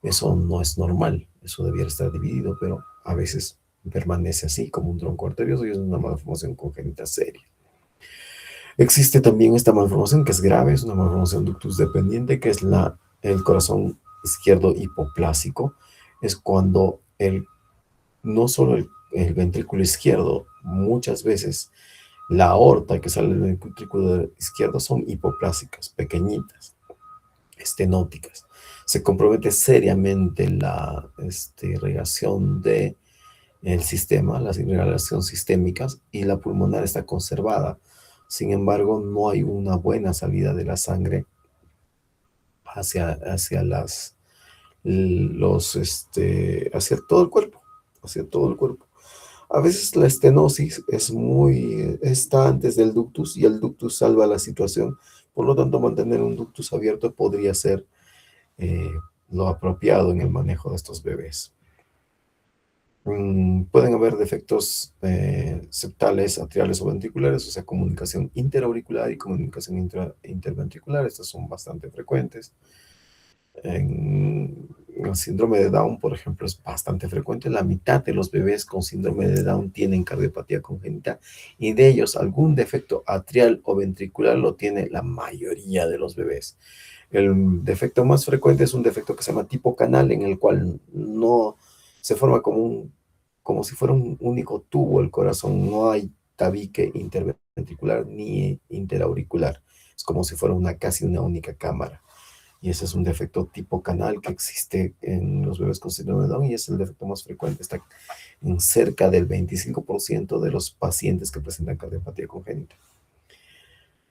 Eso no es normal, eso debiera estar dividido, pero a veces permanece así como un tronco arterioso y es una malformación congénita seria. Existe también esta malformación que es grave, es una malformación ductus dependiente, que es el corazón izquierdo hipoplásico. Es cuando no solo el ventrículo izquierdo, muchas veces la aorta que sale del ventrículo izquierdo son hipoplásicas, pequeñitas, estenóticas. Se compromete seriamente la irrigación del sistema, las irrigaciones sistémicas, y la pulmonar está conservada. Sin embargo, no hay una buena salida de la sangre hacia hacia todo el cuerpo, hacia todo el cuerpo. A veces la estenosis está antes del ductus y el ductus salva la situación. Por lo tanto, mantener un ductus abierto podría ser eh, lo apropiado en el manejo de estos bebés. Pueden haber defectos septales, atriales o ventriculares, o sea, comunicación interauricular y comunicación interventricular. Estas son bastante frecuentes. En el síndrome de Down, por ejemplo, es bastante frecuente. La mitad de los bebés con síndrome de Down tienen cardiopatía congénita y de ellos algún defecto atrial o ventricular lo tiene la mayoría de los bebés. El defecto más frecuente es un defecto que se llama tipo canal, en el cual no se forma como si fuera un único tubo el corazón. No hay tabique interventricular ni interauricular. Es como si fuera casi una única cámara. Y ese es un defecto tipo canal que existe en los bebés con síndrome de Down y es el defecto más frecuente. Está en cerca del 25% de los pacientes que presentan cardiopatía congénita.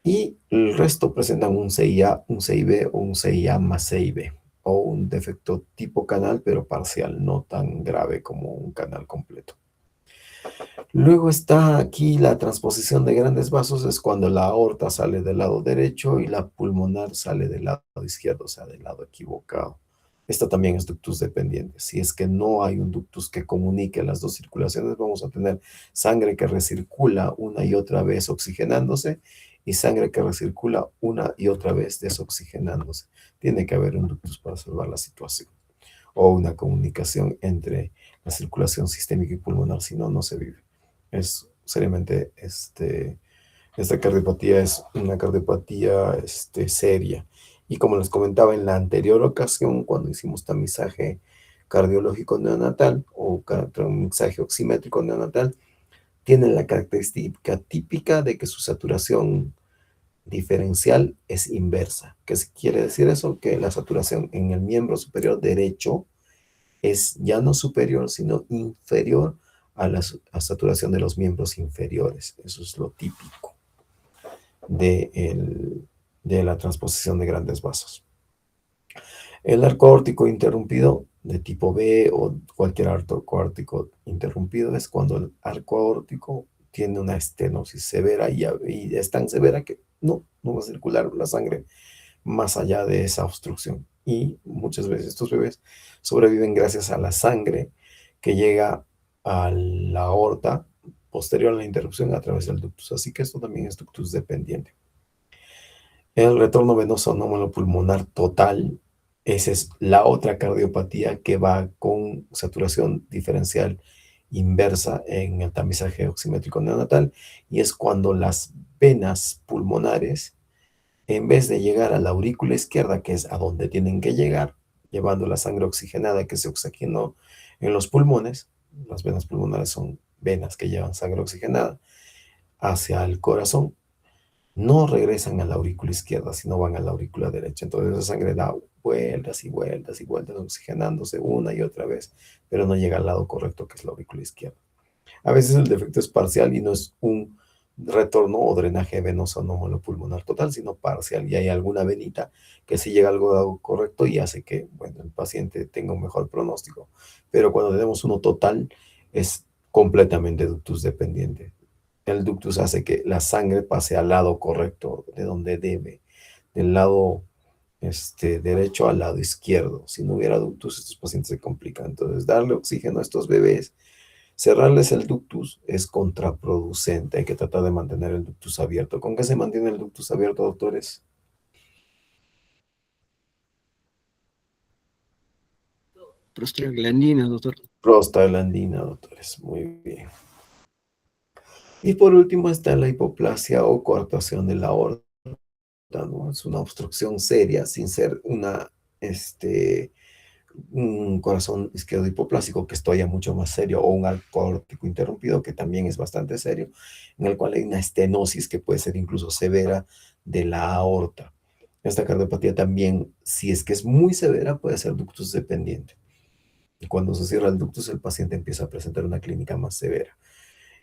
Y el resto presentan un CIA, un CIB o un CIA más CIB, o un defecto tipo canal, pero parcial, no tan grave como un canal completo. Luego está aquí la transposición de grandes vasos, es cuando la aorta sale del lado derecho y la pulmonar sale del lado izquierdo, o sea, del lado equivocado. Esta también es ductus dependiente. Si es que no hay un ductus que comunique las dos circulaciones, vamos a tener sangre que recircula una y otra vez oxigenándose y sangre que recircula una y otra vez desoxigenándose. Tiene que haber un ductus para salvar la situación o una comunicación entre la circulación sistémica y pulmonar, si no, no se vive. Es seriamente, esta cardiopatía es una cardiopatía seria. Y como les comentaba en la anterior ocasión, cuando hicimos tamizaje cardiológico neonatal o tamizaje oximétrico neonatal, tienen la característica típica de que su saturación diferencial es inversa. ¿Qué quiere decir eso? Que la saturación en el miembro superior derecho es ya no superior, sino inferior a la saturación de los miembros inferiores. Eso es lo típico de la transposición de grandes vasos. El arco aórtico interrumpido de tipo B o cualquier arco aórtico interrumpido es cuando el arco aórtico tiene una estenosis severa y es tan severa que no va a circular la sangre más allá de esa obstrucción. Y muchas veces estos bebés sobreviven gracias a la sangre que llega a la aorta posterior a la interrupción a través del ductus. Así que esto también es ductus dependiente. El retorno venoso anómalo pulmonar total, esa es la otra cardiopatía que va con saturación diferencial inversa en el tamizaje oximétrico neonatal, y es cuando las venas pulmonares, en vez de llegar a la aurícula izquierda, que es a donde tienen que llegar, llevando la sangre oxigenada que se oxigenó en los pulmones, las venas pulmonares son venas que llevan sangre oxigenada hacia el corazón, no regresan a la aurícula izquierda, sino van a la aurícula derecha. Entonces esa sangre da vueltas y vueltas y vueltas, oxigenándose una y otra vez, pero no llega al lado correcto, que es la aurícula izquierda. A veces el defecto es parcial y no es un retorno o drenaje venoso anómalo pulmonar total, sino parcial, y hay alguna venita que sí llega al lado correcto y hace que, bueno, el paciente tenga un mejor pronóstico. Pero cuando tenemos uno total, es completamente ductus dependiente. El ductus hace que la sangre pase al lado correcto, de donde debe, del lado derecho al lado izquierdo. Si no hubiera ductus, estos pacientes se complican. Entonces, darle oxígeno a estos bebés, cerrarles el ductus es contraproducente. Hay que tratar de mantener el ductus abierto. ¿Con qué se mantiene el ductus abierto, doctores? Prostaglandina, doctor. Prostaglandina, doctores. Muy bien. Y por último está la hipoplasia o coartación de la aorta, ¿no? Es una obstrucción seria, sin ser un corazón izquierdo hipoplásico, que esto ya mucho más serio, o un arco aórtico interrumpido, que también es bastante serio, en el cual hay una estenosis que puede ser incluso severa de la aorta. Esta cardiopatía también, si es que es muy severa, puede ser ductus dependiente. Y cuando se cierra el ductus, el paciente empieza a presentar una clínica más severa.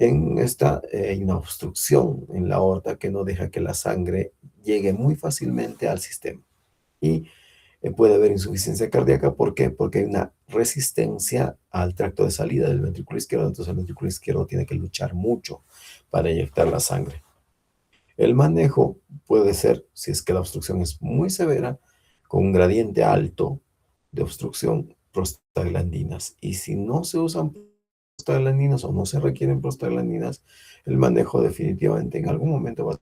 En esta hay una obstrucción en la aorta que no deja que la sangre llegue muy fácilmente al sistema. Y puede haber insuficiencia cardíaca. ¿Por qué? Porque hay una resistencia al tracto de salida del ventrículo izquierdo. Entonces el ventrículo izquierdo tiene que luchar mucho para inyectar la sangre. El manejo puede ser, si es que la obstrucción es muy severa, con un gradiente alto de obstrucción, prostaglandinas. Y si no se usan prostaglandinas o no se requieren prostaglandinas, el manejo definitivamente en algún momento va a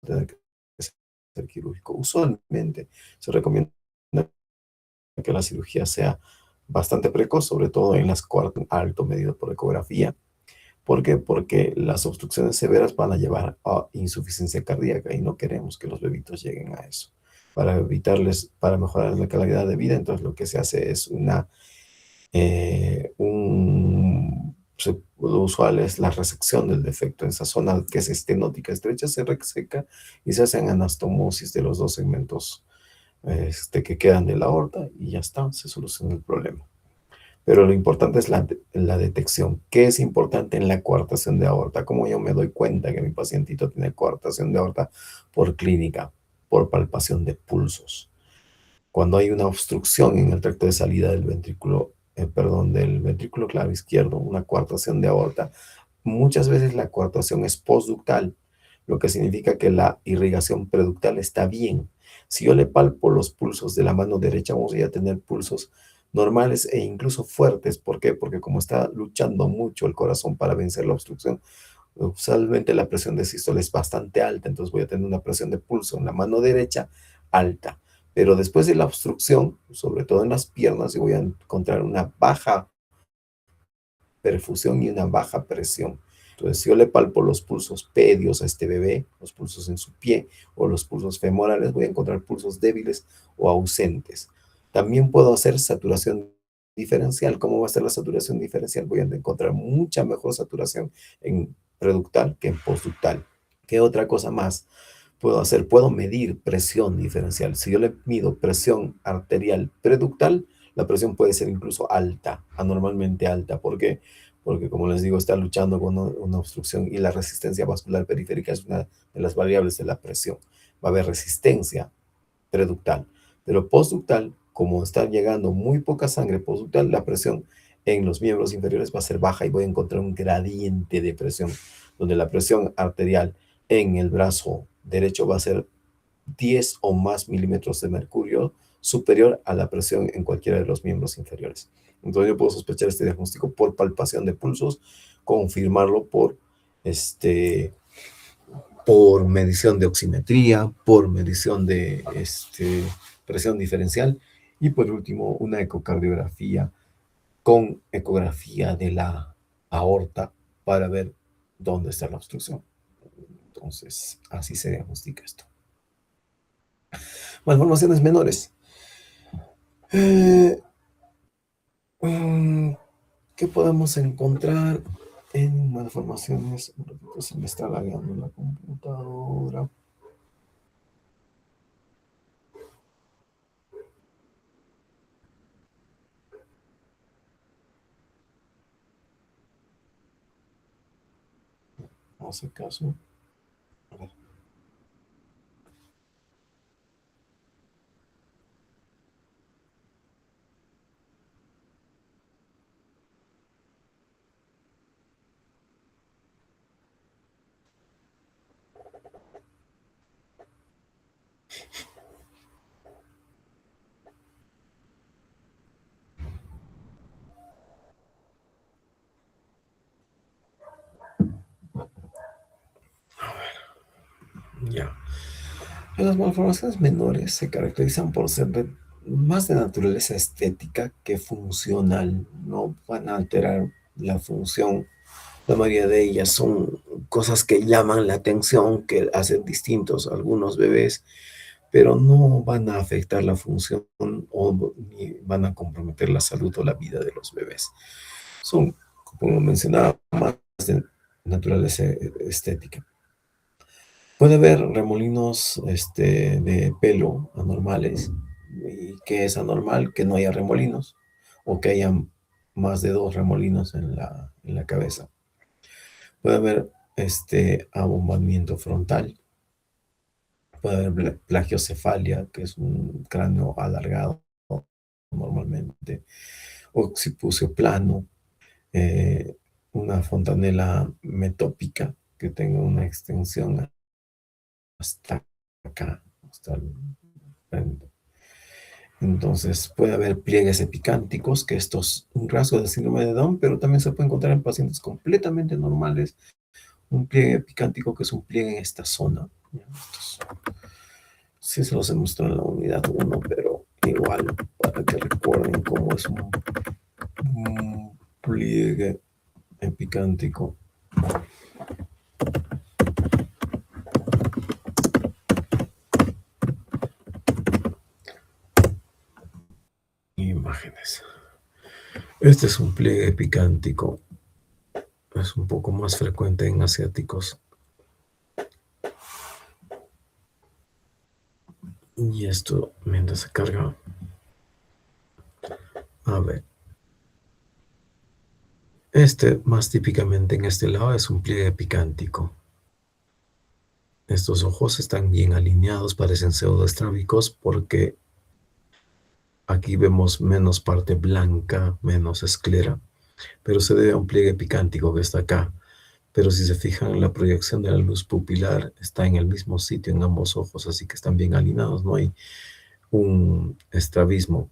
tener que ser quirúrgico. Usualmente se recomienda que la cirugía sea bastante precoz, sobre todo en las cuartas alto medido por ecografía. ¿Por qué? Porque las obstrucciones severas van a llevar a insuficiencia cardíaca y no queremos que los bebitos lleguen a eso. Para evitarles, para mejorar la calidad de vida, entonces lo que se hace es lo usual es la resección del defecto en esa zona que es estenótica estrecha, se reseca y se hacen anastomosis de los dos segmentos que quedan de la aorta y ya está, se soluciona el problema. Pero lo importante es la detección. ¿Qué es importante en la coartación de aorta? ¿Cómo yo me doy cuenta que mi pacientito tiene coartación de aorta? Por clínica, por palpación de pulsos. Cuando hay una obstrucción en el tracto de salida del del ventrículo claro izquierdo, una coartación de aorta, muchas veces la coartación es postductal, lo que significa que la irrigación preductal está bien. Si yo le palpo los pulsos de la mano derecha, vamos a tener pulsos normales e incluso fuertes. ¿Por qué? Porque como está luchando mucho el corazón para vencer la obstrucción, Usualmente la presión de sístole es bastante alta, entonces voy a tener una presión de pulso en la mano derecha alta. Pero después de la obstrucción, sobre todo en las piernas, yo voy a encontrar una baja perfusión y una baja presión. Entonces, si yo le palpo los pulsos pedios a este bebé, los pulsos en su pie o los pulsos femorales, voy a encontrar pulsos débiles o ausentes. También puedo hacer saturación diferencial. ¿Cómo va a ser la saturación diferencial? Voy a encontrar mucha mejor saturación en preductal que en postductal. ¿Qué otra cosa más puedo hacer? Puedo medir presión diferencial. Si yo le mido presión arterial preductal, la presión puede ser incluso alta, anormalmente alta. ¿Por qué? Porque, como les digo, está luchando con una obstrucción y la resistencia vascular periférica es una de las variables de la presión. Va a haber resistencia preductal, pero postductal, como está llegando muy poca sangre postductal, la presión en los miembros inferiores va a ser baja y voy a encontrar un gradiente de presión, donde la presión arterial en el brazo derecho va a ser 10 o más milímetros de mercurio superior a la presión en cualquiera de los miembros inferiores. Entonces yo puedo sospechar este diagnóstico por palpación de pulsos, confirmarlo por medición de oximetría, por medición de presión diferencial y por último una ecocardiografía con ecografía de la aorta para ver dónde está la obstrucción. Entonces, así se diagnostica esto. Malformaciones menores. ¿Qué podemos encontrar en malformaciones? Un ratito, se me está lagueando la computadora. No hace caso. A ver. Ya. Las malformaciones menores se caracterizan por ser más de naturaleza estética que funcional. No van a alterar la función. La mayoría de ellas son cosas que llaman la atención, que hacen distintos a algunos bebés, pero no van a afectar la función o ni van a comprometer la salud o la vida de los bebés. Son, como mencionaba, más de naturaleza estética. Puede haber remolinos de pelo anormales. ¿Y qué es anormal? Que no haya remolinos o que haya más de 2 remolinos en la cabeza. Puede haber abombamiento frontal. Puede haber plagiocefalia, que es un cráneo alargado normalmente. Occipucio plano. Una fontanela metópica que tenga una extensión hasta acá, hasta el frente. Entonces puede haber pliegues epicánticos, que esto es un rasgo del síndrome de Down, pero también se puede encontrar en pacientes completamente normales. Un pliegue epicántico que es un pliegue en esta zona. Sí se los he mostrado en la unidad 1, pero igual, para que recuerden cómo es un pliegue epicántico. Imágenes. Este es un pliegue epicántico. Es un poco más frecuente en asiáticos. Y esto, mientras se carga. A ver. Más típicamente en este lado, es un pliegue epicántico. Estos ojos están bien alineados, parecen pseudoestrábicos porque aquí vemos menos parte blanca, menos esclera, pero se debe a un pliegue epicántico que está acá. Pero si se fijan en la proyección de la luz pupilar, está en el mismo sitio en ambos ojos, así que están bien alineados, no hay un estrabismo.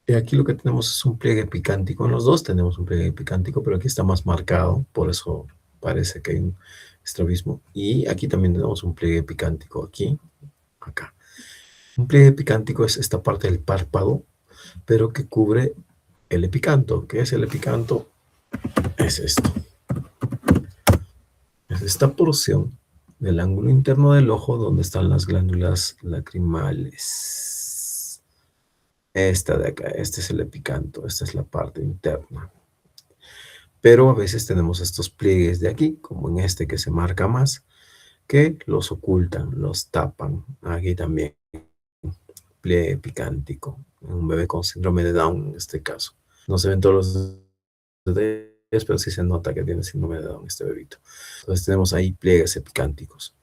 Y aquí lo que tenemos es un pliegue epicántico. En los dos tenemos un pliegue epicántico, pero aquí está más marcado, por eso parece que hay un estrabismo. Y aquí también tenemos un pliegue epicántico, aquí, acá. Un pliegue epicántico es esta parte del párpado, pero que cubre el epicanto. ¿Qué es el epicanto? Es esto. Es esta porción del ángulo interno del ojo donde están las glándulas lacrimales. Esta de acá, este es el epicanto, esta es la parte interna. Pero a veces tenemos estos pliegues de aquí, como en este que se marca más, que los ocultan, los tapan. Aquí también, pliegue epicántico, en un bebé con síndrome de Down en este caso. No se ven todos los detalles, pero sí se nota que tiene síndrome de Down este bebito. Entonces tenemos ahí pliegues epicánticos.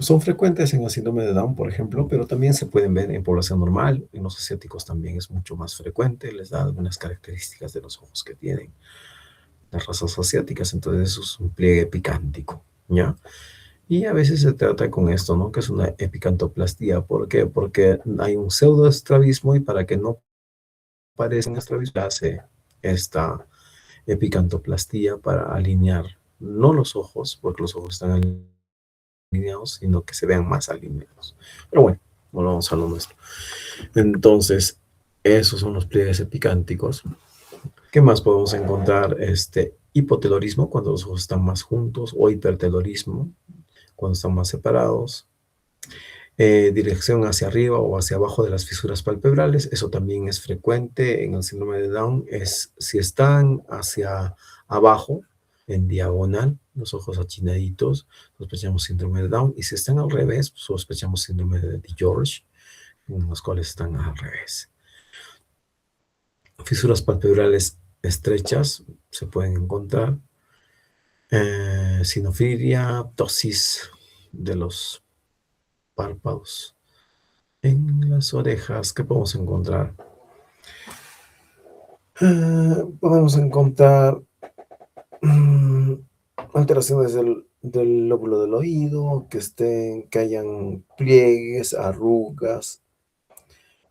Son frecuentes en el síndrome de Down, por ejemplo, pero también se pueden ver en población normal. En los asiáticos también es mucho más frecuente. Les da algunas características de los ojos que tienen las razas asiáticas. Entonces eso es un pliegue epicántico, ¿ya? Y a veces se trata con esto, ¿no? Que es una epicantoplastía. ¿Por qué? Porque hay un pseudoestrabismo y para que no parezca un estrabismo, hace esta epicantoplastía para alinear no los ojos, porque los ojos están alineados, sino que se vean más alineados. Pero bueno, volvamos a lo nuestro. Entonces, esos son los pliegues epicánticos. ¿Qué más podemos encontrar? Hipotelorismo, cuando los ojos están más juntos, o hipertelorismo, cuando están más separados. Dirección hacia arriba o hacia abajo de las fisuras palpebrales, eso también es frecuente en el síndrome de Down. Si están hacia abajo, en diagonal, los ojos achinaditos, sospechamos síndrome de Down, y si están al revés, sospechamos síndrome de George, en los cuales están al revés. Fisuras palpebrales estrechas se pueden encontrar. Sinofilia, ptosis de los párpados. En las orejas, ¿qué podemos encontrar? Podemos encontrar alteraciones del lóbulo del oído, que hayan pliegues, arrugas,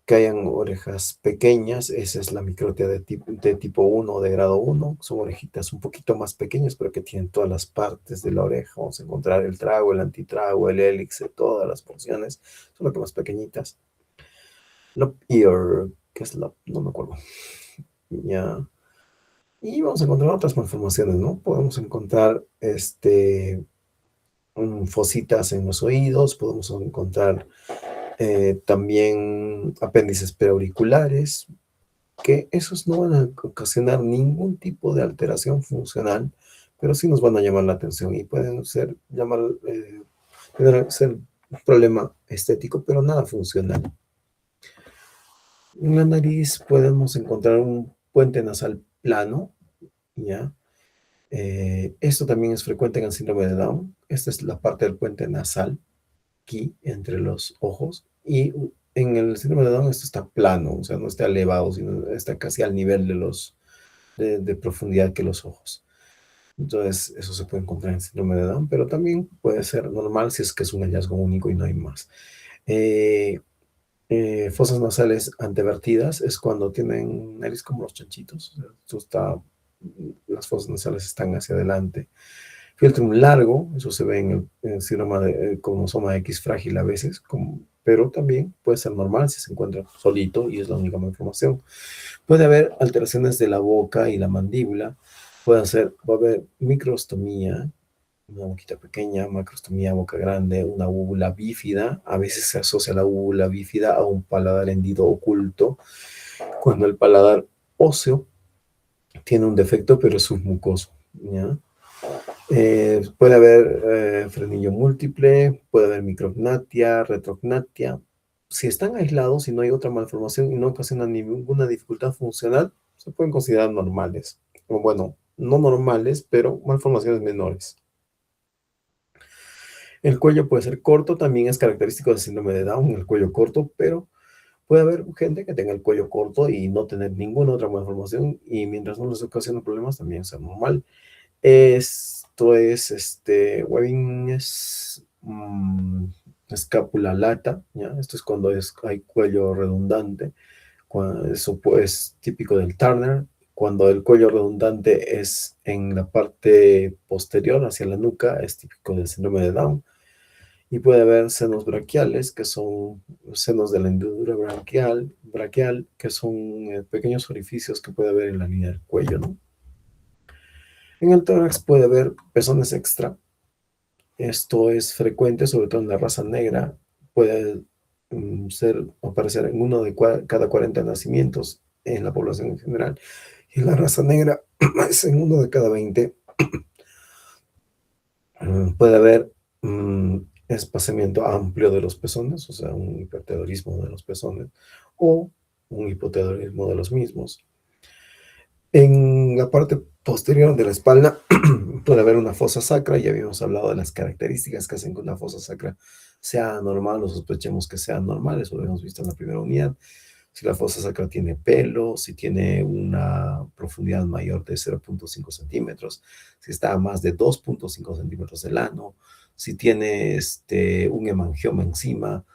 que hayan orejas pequeñas. Esa es la microtia de tipo 1 o de grado 1. Son orejitas un poquito más pequeñas, pero que tienen todas las partes de la oreja. Vamos a encontrar el trago, el antitrago, el hélice, todas las porciones, son las que más pequeñitas. Lop ear, ¿qué es lop? No me acuerdo. Ya. Y vamos a encontrar otras malformaciones, ¿no? Podemos encontrar fositas en los oídos, podemos encontrar también apéndices preauriculares, que esos no van a ocasionar ningún tipo de alteración funcional, pero sí nos van a llamar la atención y pueden ser un problema estético, pero nada funcional. En la nariz podemos encontrar un puente nasal plano, ¿ya? Esto también es frecuente en el síndrome de Down. Esta es la parte del puente nasal, aquí, entre los ojos. Y en el síndrome de Down esto está plano, o sea, no está elevado, sino está casi al nivel de profundidad que los ojos. Entonces, eso se puede encontrar en el síndrome de Down, pero también puede ser normal si es que es un hallazgo único y no hay más. Fosas nasales antevertidas es cuando tienen nariz como los chanchitos. O sea, las fosas nasales están hacia adelante. Filtrum largo, eso se ve en el síndrome de cromosoma X frágil a veces, pero también puede ser normal si se encuentra solito y es la única malformación. Puede haber alteraciones de la boca y la mandíbula. Va a haber microstomía, una boquita pequeña, macrostomía, boca grande, una úvula bífida. A veces se asocia la úvula bífida a un paladar hendido oculto, cuando el paladar óseo tiene un defecto, pero es submucoso, ¿ya? Puede haber frenillo múltiple, puede haber micrognatia, retrognatia. Si están aislados y no hay otra malformación y no ocasionan ninguna dificultad funcional, se pueden considerar normales. O bueno, no normales, pero malformaciones menores. El cuello puede ser corto, también es característico del síndrome de Down, el cuello corto, pero puede haber gente que tenga el cuello corto y no tener ninguna otra malformación, y mientras no les ocasione problemas, también es normal. Esto es webbing escápula lata, ¿ya? Esto es cuando hay cuello redundante. Eso es típico del Turner. Cuando el cuello redundante es en la parte posterior, hacia la nuca, es típico del síndrome de Down. Y puede haber senos braquiales, que son senos de la hendidura braquial, que son pequeños orificios que puede haber en la línea del cuello, ¿no? En el tórax puede haber pezones extra. Esto es frecuente, sobre todo en la raza negra. Puede aparecer en uno de cada 40 nacimientos en la población en general. Y en la raza negra es en uno de cada 20. Puede haber espaciamiento amplio de los pezones, o sea, un hiperterorismo de los pezones o un hipoterorismo de los mismos. En la parte posterior de la espalda puede haber una fosa sacra. Ya habíamos hablado de las características que hacen que una fosa sacra sea anormal o sospechemos que sea anormal. Eso lo habíamos visto en la primera unidad. Si la fosa sacra tiene pelo, si tiene una profundidad mayor de 0.5 centímetros, si está a más de 2.5 centímetros del ano, si tiene un hemangioma encima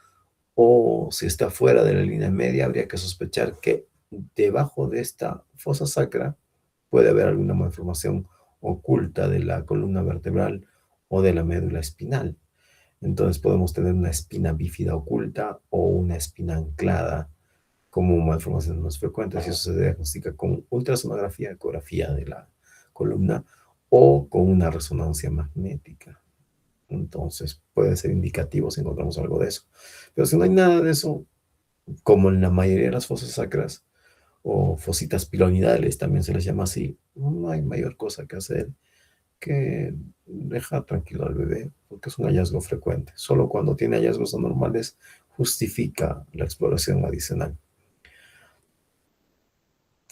o si está fuera de la línea media, habría que sospechar que debajo de esta fosa sacra puede haber alguna malformación oculta de la columna vertebral o de la médula espinal. Entonces podemos tener una espina bífida oculta o una espina anclada como malformaciones más frecuentes, y eso se diagnostica con ultrasonografía, ecografía de la columna o con una resonancia magnética. Entonces puede ser indicativo si encontramos algo de eso. Pero si no hay nada de eso, como en la mayoría de las fosas sacras o fositas piramidales, también se les llama así, no hay mayor cosa que hacer que dejar tranquilo al bebé, porque es un hallazgo frecuente. Solo cuando tiene hallazgos anormales justifica la exploración adicional.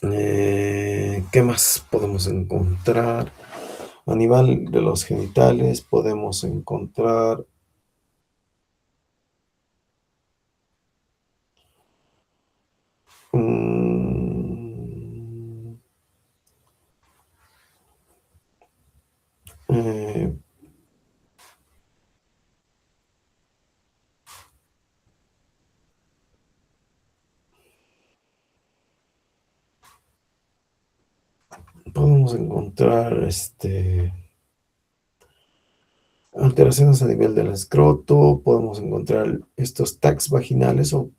¿Qué más podemos encontrar? A nivel de los genitales podemos encontrar eh, podemos encontrar alteraciones a nivel del escroto, podemos encontrar estos tags vaginales o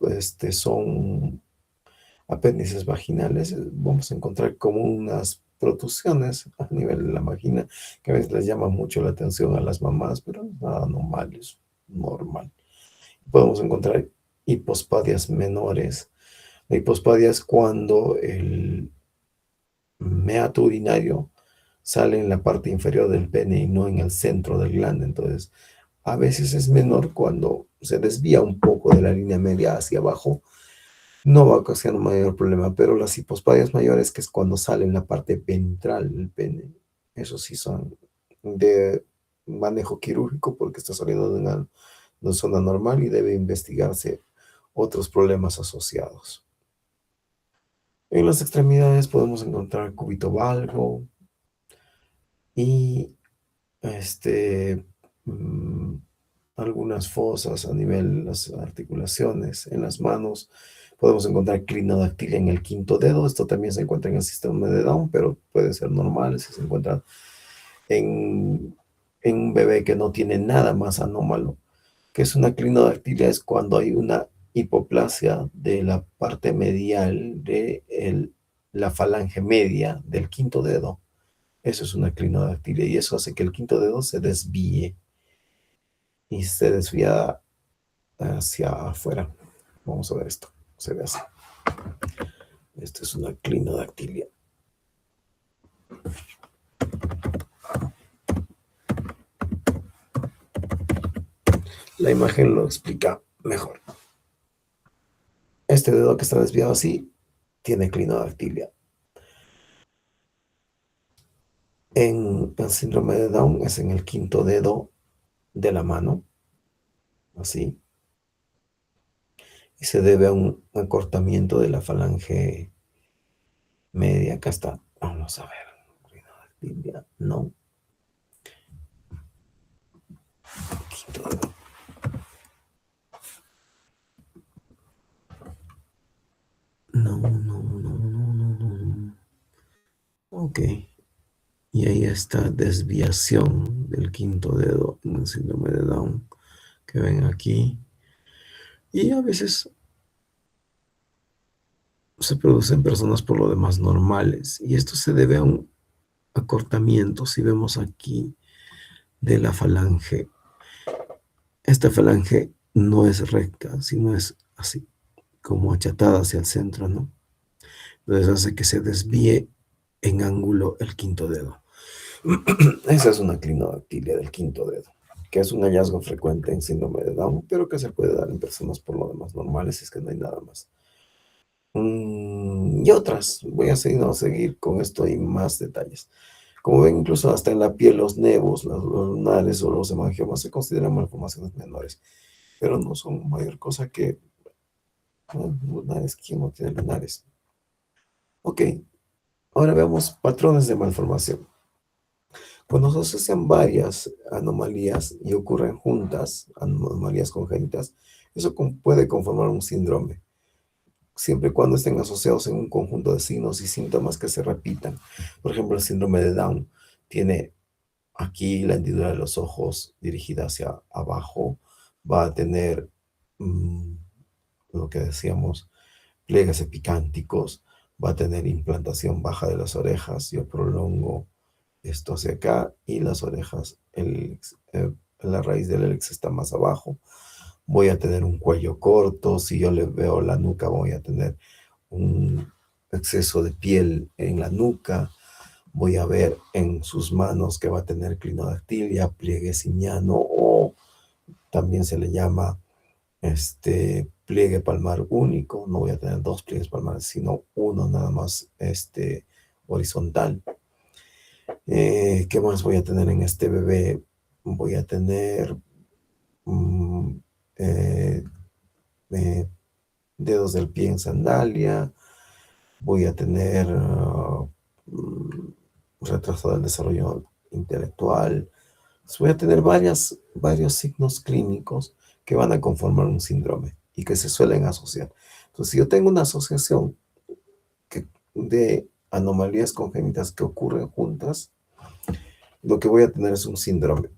son apéndices vaginales. Vamos a encontrar como unas protusiones a nivel de la vagina que a veces les llama mucho la atención a las mamás, pero es nada normal, es normal. Podemos encontrar hipospadias menores. La hipospadia es cuando el meato urinario sale en la parte inferior del pene y no en el centro del glande. Entonces, a veces es menor cuando se desvía un poco de la línea media hacia abajo. No va a ocasionar mayor problema, pero las hipospadias mayores, que es cuando sale en la parte ventral del pene, eso sí son de manejo quirúrgico porque está saliendo de una zona normal y debe investigarse otros problemas asociados. En las extremidades podemos encontrar cúbito valgo y este, mm, algunas fosas a nivel de las articulaciones. En las manos podemos encontrar clinodactilia en el quinto dedo. Esto también se encuentra en el sistema de Down, pero puede ser normal si se encuentra en, en un bebé que no tiene nada más anómalo. Que es una clinodactilia? Es cuando hay una hipoplasia de la parte medial de la falange media del quinto dedo. Eso es una clinodactilia y eso hace que el quinto dedo se desvíe y se desvía hacia afuera. Vamos a ver esto. Se ve así. Esto es una clinodactilia. La imagen lo explica mejor. Este dedo que está desviado así tiene clinodactilia. En el síndrome de Down es en el quinto dedo de la mano, así, y se debe a un acortamiento de la falange media. Acá está. Vamos a ver. Clinodactilia, no. Quinto dedo. No. Ok. Y hay esta desviación del quinto dedo en el síndrome de Down que ven aquí. Y a veces se producen personas por lo demás normales. Y esto se debe a un acortamiento, si vemos aquí, de la falange. Esta falange no es recta, sino es así, como achatada hacia el centro, ¿no? Entonces hace que se desvíe en ángulo el quinto dedo. Esa es una clinodactilia del quinto dedo, que es un hallazgo frecuente en síndrome de Down, pero que se puede dar en personas por lo demás normales, si es que no hay nada más. Y otras, voy a seguir con esto y más detalles. Como ven, incluso hasta en la piel, los nevos, los lunares o los hemangiomas se consideran malformaciones menores, pero no son mayor cosa que lunares. ¿Quién no tiene lunares? Ok, ahora veamos patrones de malformación. Cuando se asocian varias anomalías y ocurren juntas, anomalías congénitas, eso puede conformar un síndrome, siempre y cuando estén asociados en un conjunto de signos y síntomas que se repitan. Por ejemplo, el síndrome de Down tiene aquí la hendidura de los ojos dirigida hacia abajo, va a tener lo que decíamos, pliegues epicánticos, va a tener implantación baja de las orejas. Yo prolongo esto hacia acá y las orejas, la raíz del hélix está más abajo. Voy a tener un cuello corto. Si yo le veo la nuca, voy a tener un exceso de piel en la nuca. Voy a ver en sus manos que va a tener clinodactilia, pliegue simiano, o también se le llama pliegue palmar único. No voy a tener dos pliegues palmares, sino uno nada más horizontal. ¿Qué más voy a tener en este bebé? Voy a tener eh, dedos del pie en sandalia. Voy a tener retraso del desarrollo intelectual. Voy a tener varios signos clínicos que van a conformar un síndrome y que se suelen asociar. Entonces, si yo tengo una asociación de anomalías congénitas que ocurren juntas, lo que voy a tener es un síndrome.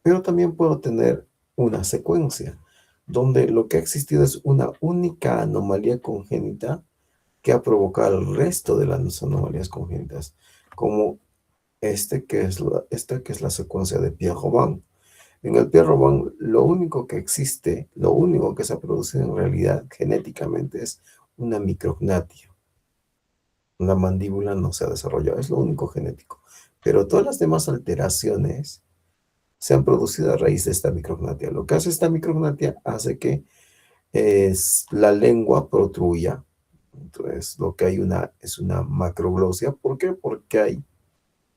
Pero también puedo tener una secuencia donde lo que ha existido es una única anomalía congénita que ha provocado el resto de las anomalías congénitas, como esta que es la secuencia de Pierre-Robin. En el Pierre-Robin, lo único que existe, lo único que se ha producido en realidad genéticamente es una micrognatia. La mandíbula no se ha desarrollado, es lo único genético. Pero todas las demás alteraciones se han producido a raíz de esta micrognatia. Lo que hace esta micrognatia hace que la lengua protruya. Entonces, lo que hay es una macroglosia. ¿Por qué? Porque hay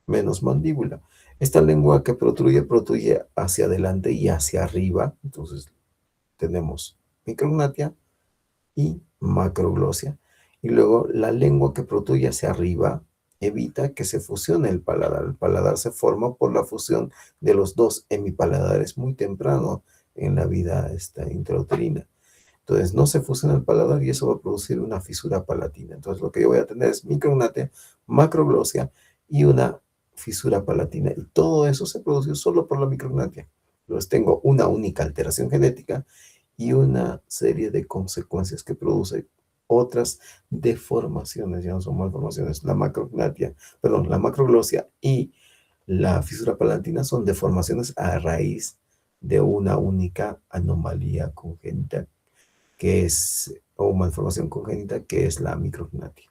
menos mandíbula. Esta lengua que protruye hacia adelante y hacia arriba. Entonces, tenemos micrognatia y macroglosia. Y luego la lengua que protruye hacia arriba evita que se fusione el paladar. El paladar se forma por la fusión de los dos hemipaladares muy temprano en la vida intrauterina. Entonces no se fusiona el paladar y eso va a producir una fisura palatina. Entonces lo que yo voy a tener es micrognatia, macroglosia y una fisura palatina. Y todo eso se produce solo por la micrognatia. Entonces tengo una única alteración genética y una serie de consecuencias que produce otras deformaciones, ya no son malformaciones. La macroglosia y la fisura palatina son deformaciones a raíz de una única anomalía congénita o malformación congénita, que es la micrognatia.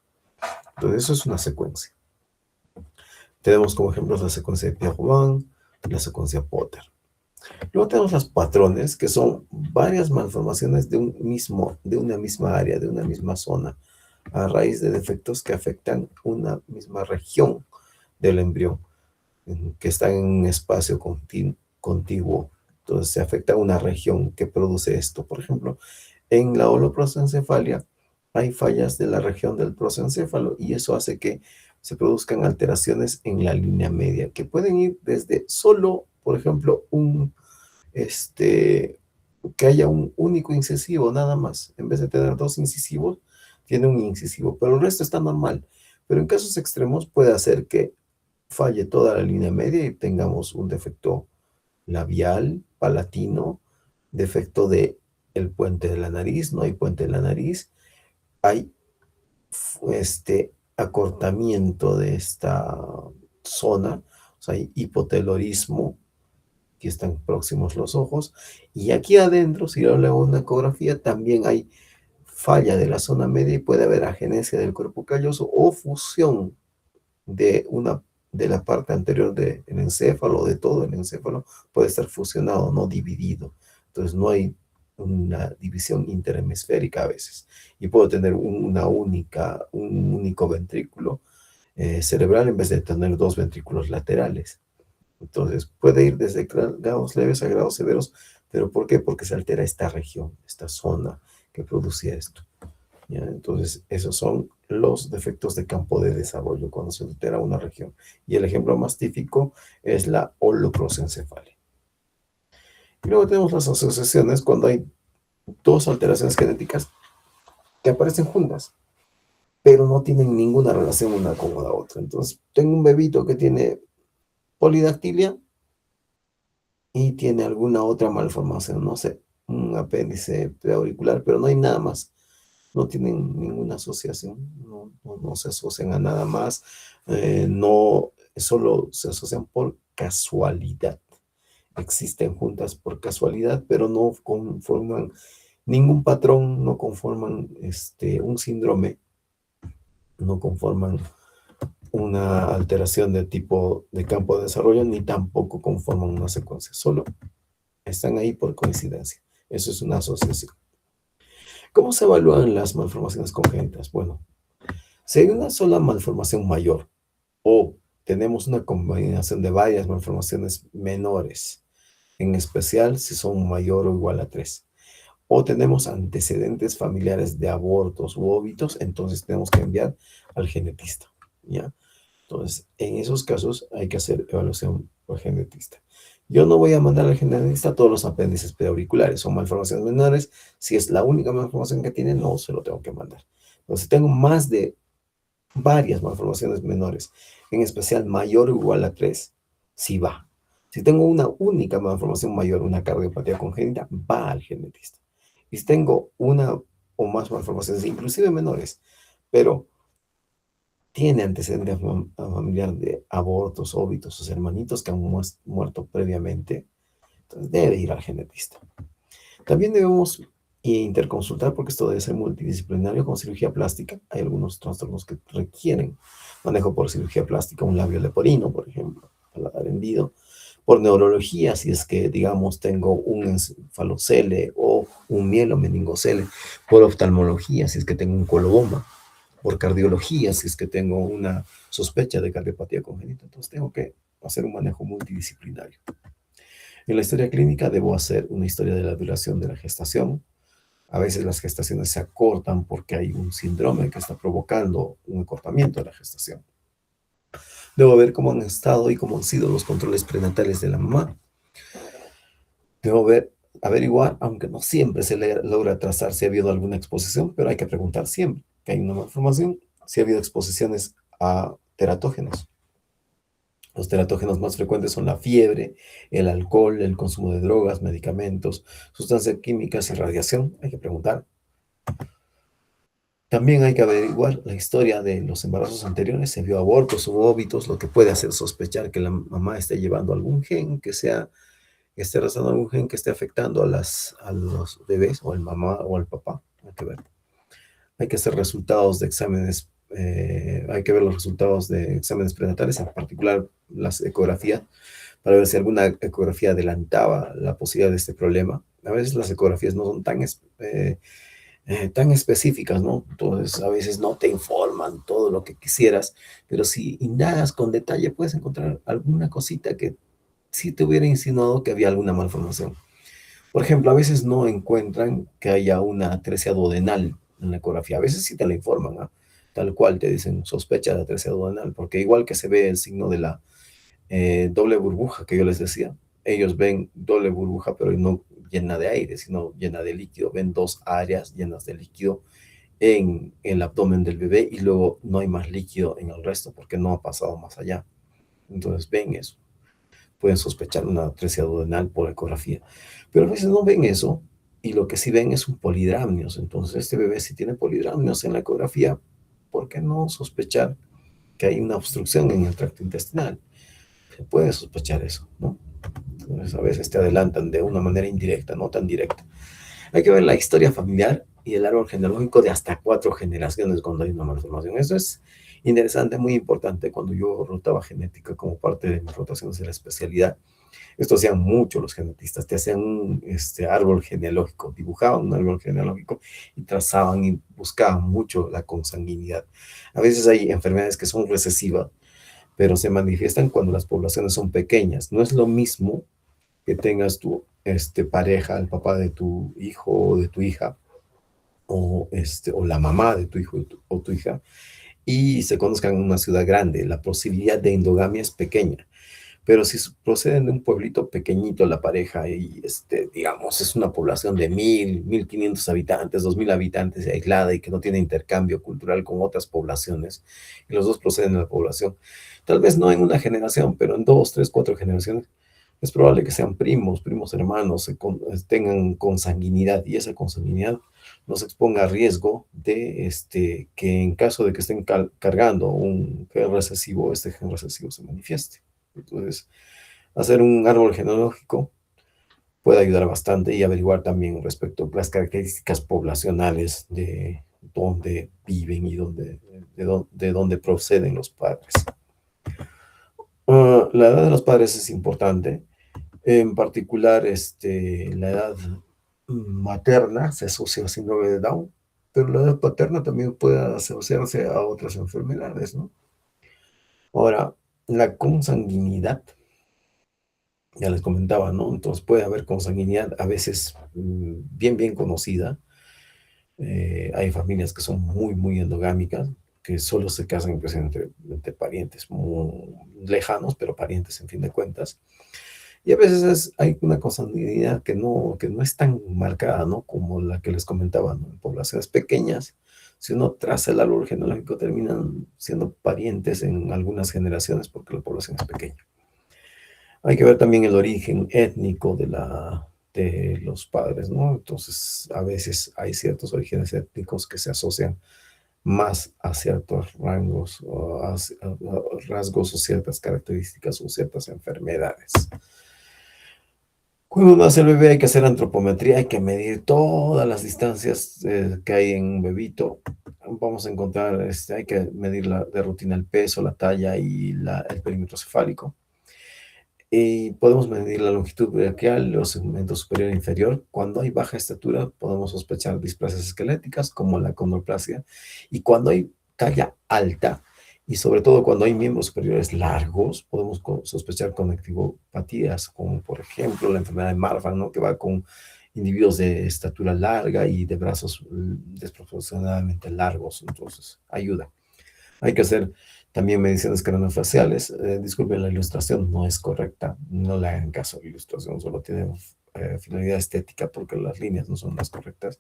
Entonces eso es una secuencia. Tenemos como ejemplos la secuencia de Pierre-Robin, la secuencia Potter. Luego tenemos los patrones, que son varias malformaciones de una misma área, de una misma zona, a raíz de defectos que afectan una misma región del embrión, que está en un espacio contiguo. Entonces se afecta una región que produce esto. Por ejemplo, en la holoprosencefalia hay fallas de la región del prosencéfalo y eso hace que se produzcan alteraciones en la línea media, que pueden ir desde solo, por ejemplo, que haya un único incisivo nada más. En vez de tener dos incisivos, tiene un incisivo, pero el resto está normal. Pero en casos extremos puede hacer que falle toda la línea media y tengamos un defecto labial, palatino, defecto de el puente de la nariz, no hay puente de la nariz, hay acortamiento de esta zona, o sea, hay hipotelorismo, aquí están próximos los ojos, y aquí adentro, si yo le hago una ecografía, también hay falla de la zona media y puede haber agenesia del cuerpo calloso o fusión de una de la parte anterior del encéfalo, de todo el encéfalo, puede estar fusionado, no dividido. Entonces no hay una división interhemisférica a veces. Y puedo tener un único ventrículo cerebral en vez de tener dos ventrículos laterales. Entonces puede ir desde grados leves a grados severos, pero ¿por qué? Porque se altera esta región, esta zona que produce esto. ¿Ya? Entonces, esos son los defectos de campo de desarrollo cuando se altera una región. Y el ejemplo más típico es la holocrosencefalia. Y luego tenemos las asociaciones cuando hay dos alteraciones genéticas que aparecen juntas, pero no tienen ninguna relación una con la otra. Entonces, tengo un bebito que tiene polidactilia y tiene alguna otra malformación, no sé, un apéndice preauricular, pero no hay nada más. No tienen ninguna asociación, no se asocian a nada más, no, solo se asocian por casualidad. Existen juntas por casualidad, pero no conforman ningún patrón, no conforman un síndrome, no conforman una alteración de tipo de campo de desarrollo, ni tampoco conforman una secuencia, solo están ahí por coincidencia. Eso es una asociación. ¿Cómo se evalúan las malformaciones congénitas? Bueno, si hay una sola malformación mayor o tenemos una combinación de varias malformaciones menores, en especial si son mayor o igual a 3, o tenemos antecedentes familiares de abortos u óbitos, entonces tenemos que enviar al genetista, ¿ya? Entonces, en esos casos hay que hacer evaluación por genetista. Yo no voy a mandar al genetista todos los apéndices preauriculares, son malformaciones menores. Si es la única malformación que tiene, no se lo tengo que mandar. Entonces, si tengo más de varias malformaciones menores, en especial mayor o igual a 3, sí va. Si tengo una única malformación mayor, una cardiopatía congénita, va al genetista. Y si tengo una o más malformaciones, inclusive menores, pero tiene antecedentes familiar de abortos, óbitos, sus hermanitos que han muerto previamente, entonces debe ir al genetista. También debemos interconsultar, porque esto debe ser multidisciplinario con cirugía plástica. Hay algunos trastornos que requieren manejo por cirugía plástica, un labio leporino, por ejemplo, paladar hendido, por neurología, si es que, digamos, tengo un encefalocele o un mielomeningocele, por oftalmología, si es que tengo un coloboma, por cardiología, si es que tengo una sospecha de cardiopatía congénita. Entonces tengo que hacer un manejo multidisciplinario. En la historia clínica debo hacer una historia de la duración de la gestación. A veces las gestaciones se acortan porque hay un síndrome que está provocando un acortamiento de la gestación. Debo ver cómo han estado y cómo han sido los controles prenatales de la mamá. Debo averiguar, aunque no siempre se logra trazar si ha habido alguna exposición, pero hay que preguntar siempre que hay una malformación, si ha habido exposiciones a teratógenos. Los teratógenos más frecuentes son la fiebre, el alcohol, el consumo de drogas, medicamentos, sustancias químicas y radiación. Hay que preguntar. También hay que averiguar la historia de los embarazos anteriores, si vio abortos o óbitos, lo que puede hacer sospechar que la mamá esté llevando algún gen que esté arrastrando algún gen que esté afectando a los bebés, o al mamá o al papá. Hay que ver. Hay que hacer resultados de exámenes, hay que ver los resultados de exámenes prenatales, en particular las ecografías, para ver si alguna ecografía adelantaba la posibilidad de este problema. A veces las ecografías no son tan específicas, ¿no? Entonces, a veces no te informan todo lo que quisieras, pero si indagas con detalle, puedes encontrar alguna cosita que sí te hubiera insinuado que había alguna malformación. Por ejemplo, a veces no encuentran que haya una atresia duodenal en la ecografía. A veces sí te la informan, ¿eh? Tal cual te dicen sospecha de atresia duodenal, porque igual que se ve el signo de la doble burbuja que yo les decía, ellos ven doble burbuja, pero no llena de aire, sino llena de líquido. Ven dos áreas llenas de líquido en el abdomen del bebé y luego no hay más líquido en el resto porque no ha pasado más allá. Entonces ven eso. Pueden sospechar una atresia duodenal por ecografía. Pero a veces no ven eso y lo que sí ven es un polidramnios. Entonces este bebé si tiene polidramnios en la ecografía, ¿por qué no sospechar que hay una obstrucción en el tracto intestinal? Se puede sospechar eso, ¿no? Entonces a veces te adelantan de una manera indirecta, no tan directa. Hay que ver la historia familiar y el árbol genealógico de hasta 4 generaciones cuando hay una malformación. Eso es interesante, muy importante. Cuando yo rotaba genética como parte de mis rotaciones de la especialidad, esto hacían mucho los genetistas, te hacían un árbol genealógico, dibujaban un árbol genealógico y trazaban y buscaban mucho la consanguinidad. A veces hay enfermedades que son recesivas, pero se manifiestan cuando las poblaciones son pequeñas. No es lo mismo que tengas tu pareja, el papá de tu hijo o de tu hija, o la mamá de tu hijo o tu hija, y se conozcan en una ciudad grande. La posibilidad de endogamia es pequeña. Pero si proceden de un pueblito pequeñito la pareja y, digamos, es una población de 1,500 habitantes, 2,000 habitantes y aislada y que no tiene intercambio cultural con otras poblaciones, y los dos proceden de la población, tal vez no en una generación, pero en 2, 3, 4 generaciones, es probable que sean primos hermanos, tengan consanguinidad y esa consanguinidad nos exponga a riesgo de que en caso de que estén cargando un gen recesivo, este gen recesivo se manifieste. Entonces, hacer un árbol genealógico puede ayudar bastante y averiguar también respecto a las características poblacionales de dónde viven y de dónde proceden los padres. La edad de los padres es importante. En particular, la edad materna se asocia al síndrome de Down, pero la edad paterna también puede asociarse a otras enfermedades, ¿no? Ahora, la consanguinidad, ya les comentaba, ¿no? Entonces puede haber consanguinidad a veces bien conocida. Hay familias que son muy endogámicas, que solo se casan pues, entre parientes muy lejanos, pero parientes en fin de cuentas. Y a veces hay una consanguinidad que no es tan marcada, ¿no? Como la que les comentaba, ¿no? En poblaciones pequeñas, si uno traza el árbol genealógico, terminan siendo parientes en algunas generaciones porque la población es pequeña. Hay que ver también el origen étnico de los padres, ¿no? Entonces, a veces hay ciertos orígenes étnicos que se asocian más a ciertos rangos, o a rasgos o ciertas características o ciertas enfermedades. Cuando nace el bebé hay que hacer antropometría, hay que medir todas las distancias que hay en un bebito. Vamos a encontrar, hay que medir de rutina el peso, la talla y el perímetro cefálico. Y podemos medir la longitud braquial, los segmentos superior e inferior. Cuando hay baja estatura, podemos sospechar displasias esqueléticas, como la condroplasia. Y cuando hay talla alta, y sobre todo cuando hay miembros superiores largos, podemos sospechar conectivopatías, como por ejemplo la enfermedad de Marfan, ¿no? Que va con individuos de estatura larga y de brazos desproporcionadamente largos. Entonces, ayuda. Hay que hacer también mediciones craneofaciales. Disculpen, la ilustración no es correcta. No le hagan caso a la ilustración, solo tiene finalidad estética porque las líneas no son las correctas.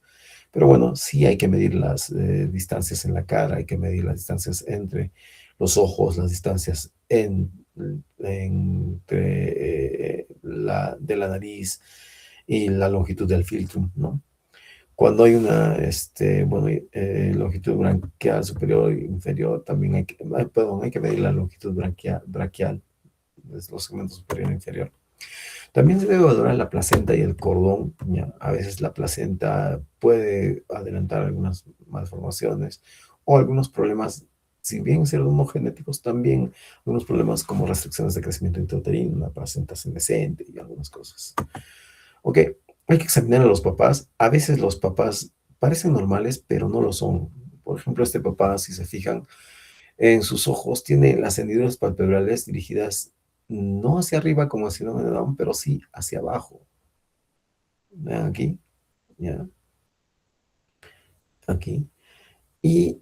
Pero bueno, sí hay que medir las distancias en la cara, hay que medir las distancias entre los ojos, las distancias entre de la nariz y la longitud del filtrum, ¿no? Cuando hay una longitud branquial superior e inferior, también hay que medir la longitud braquial, es los segmentos superior e inferior. También se debe valorar la placenta y el cordón. ¿Ya? A veces la placenta puede adelantar algunas malformaciones o algunos problemas, si bien ser genéticos, también algunos problemas como restricciones de crecimiento intrauterino, una placenta senescente y algunas cosas. Ok, hay que examinar a los papás. A veces los papás parecen normales, pero no lo son. Por ejemplo, este papá, si se fijan, en sus ojos tiene las hendiduras palpebrales dirigidas no hacia arriba como el síndrome de Down, pero sí hacia abajo. Vean aquí, ya, aquí. Y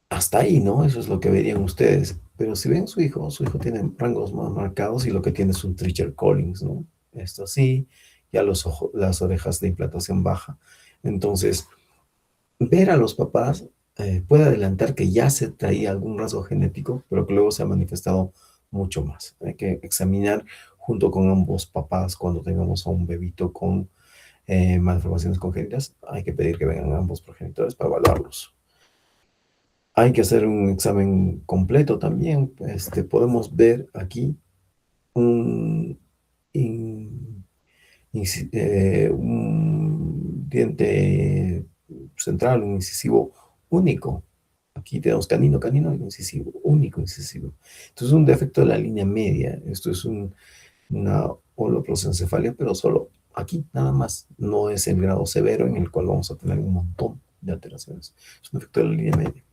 hasta ahí, ¿no? Eso es lo que verían ustedes. Pero si ven su hijo tiene rangos más marcados y lo que tiene es un Treacher Collins, ¿no? Esto sí, ya las orejas de implantación baja. Entonces, ver a los papás puede adelantar que ya se traía algún rasgo genético, pero que luego se ha manifestado mucho más. Hay que examinar junto con ambos papás cuando tengamos a un bebito con malformaciones congénitas. Hay que pedir que vengan ambos progenitores para evaluarlos. Hay que hacer un examen completo también. Podemos ver aquí un, in- un diente central, un incisivo único. Aquí tenemos canino, canino, incisivo, único incisivo. Entonces es un defecto de la línea media. Esto es una holoprosencefalia, pero solo aquí, nada más. No es el grado severo en el cual vamos a tener un montón de alteraciones. Es un defecto de la línea media.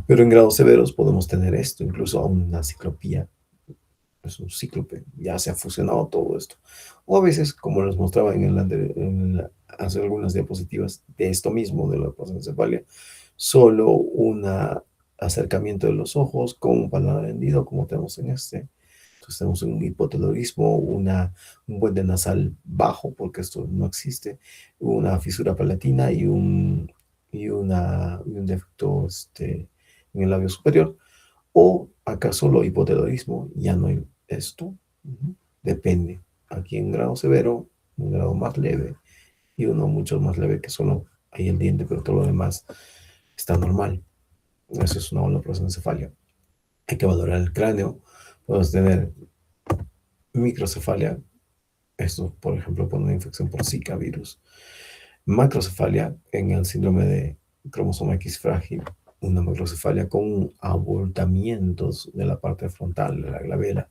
Pero en grados severos podemos tener esto, incluso a una ciclopía. Es un cíclope, ya se ha fusionado todo esto. O a veces, como les mostraba hace algunas diapositivas de esto mismo, de la prosencefalia, solo un acercamiento de los ojos con un paladar hendido, como tenemos en este. Entonces tenemos un hipotelorismo, un puente nasal bajo, porque esto no existe, una fisura palatina y un defecto en el labio superior. ¿O acaso solo hipotelorismo? Ya no hay esto. Depende. Aquí en grado severo, un grado más leve y uno mucho más leve que solo hay el diente, pero todo lo demás está normal. Eso es una holoprosencefalia. Hay que valorar el cráneo. Podemos tener microcefalia. Esto, por ejemplo, por una infección por Zika virus. Macrocefalia en el síndrome de cromosoma X frágil, una macrocefalia con abultamientos de la parte frontal de la glabela.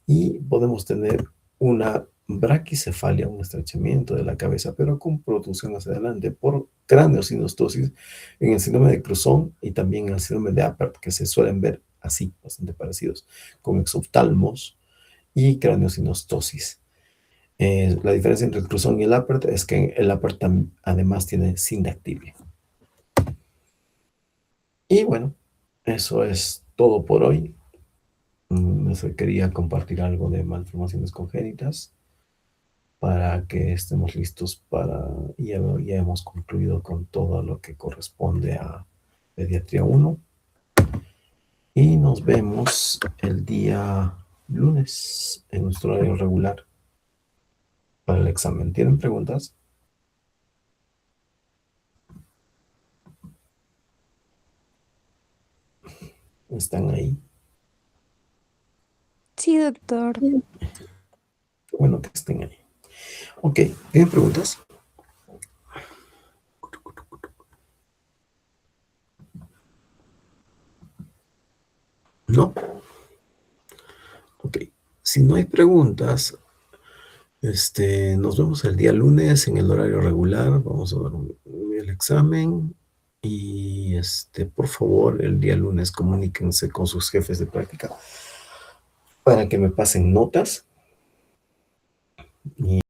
Y podemos tener una braquicefalia, un estrechamiento de la cabeza, pero con protrusión hacia adelante por craneosinostosis en el síndrome de Cruzón y también en el síndrome de Apert, que se suelen ver así, bastante parecidos, con exoftalmos y craneosinostosis. La diferencia entre el Cruzón y el Apert es que el Apert además tiene sindactilia. Y bueno, eso es todo por hoy. Quería compartir algo de malformaciones congénitas para que estemos listos ya hemos concluido con todo lo que corresponde a Pediatría 1. Y nos vemos el día lunes en nuestro horario regular para el examen. ¿Tienen preguntas? ¿Están ahí? Sí, doctor. Qué bueno que estén ahí. Ok, ¿tienen preguntas? ¿No? Ok, si no hay preguntas, nos vemos el día lunes en el horario regular. Vamos a dar el examen y por favor, el día lunes comuníquense con sus jefes de práctica para que me pasen notas. Y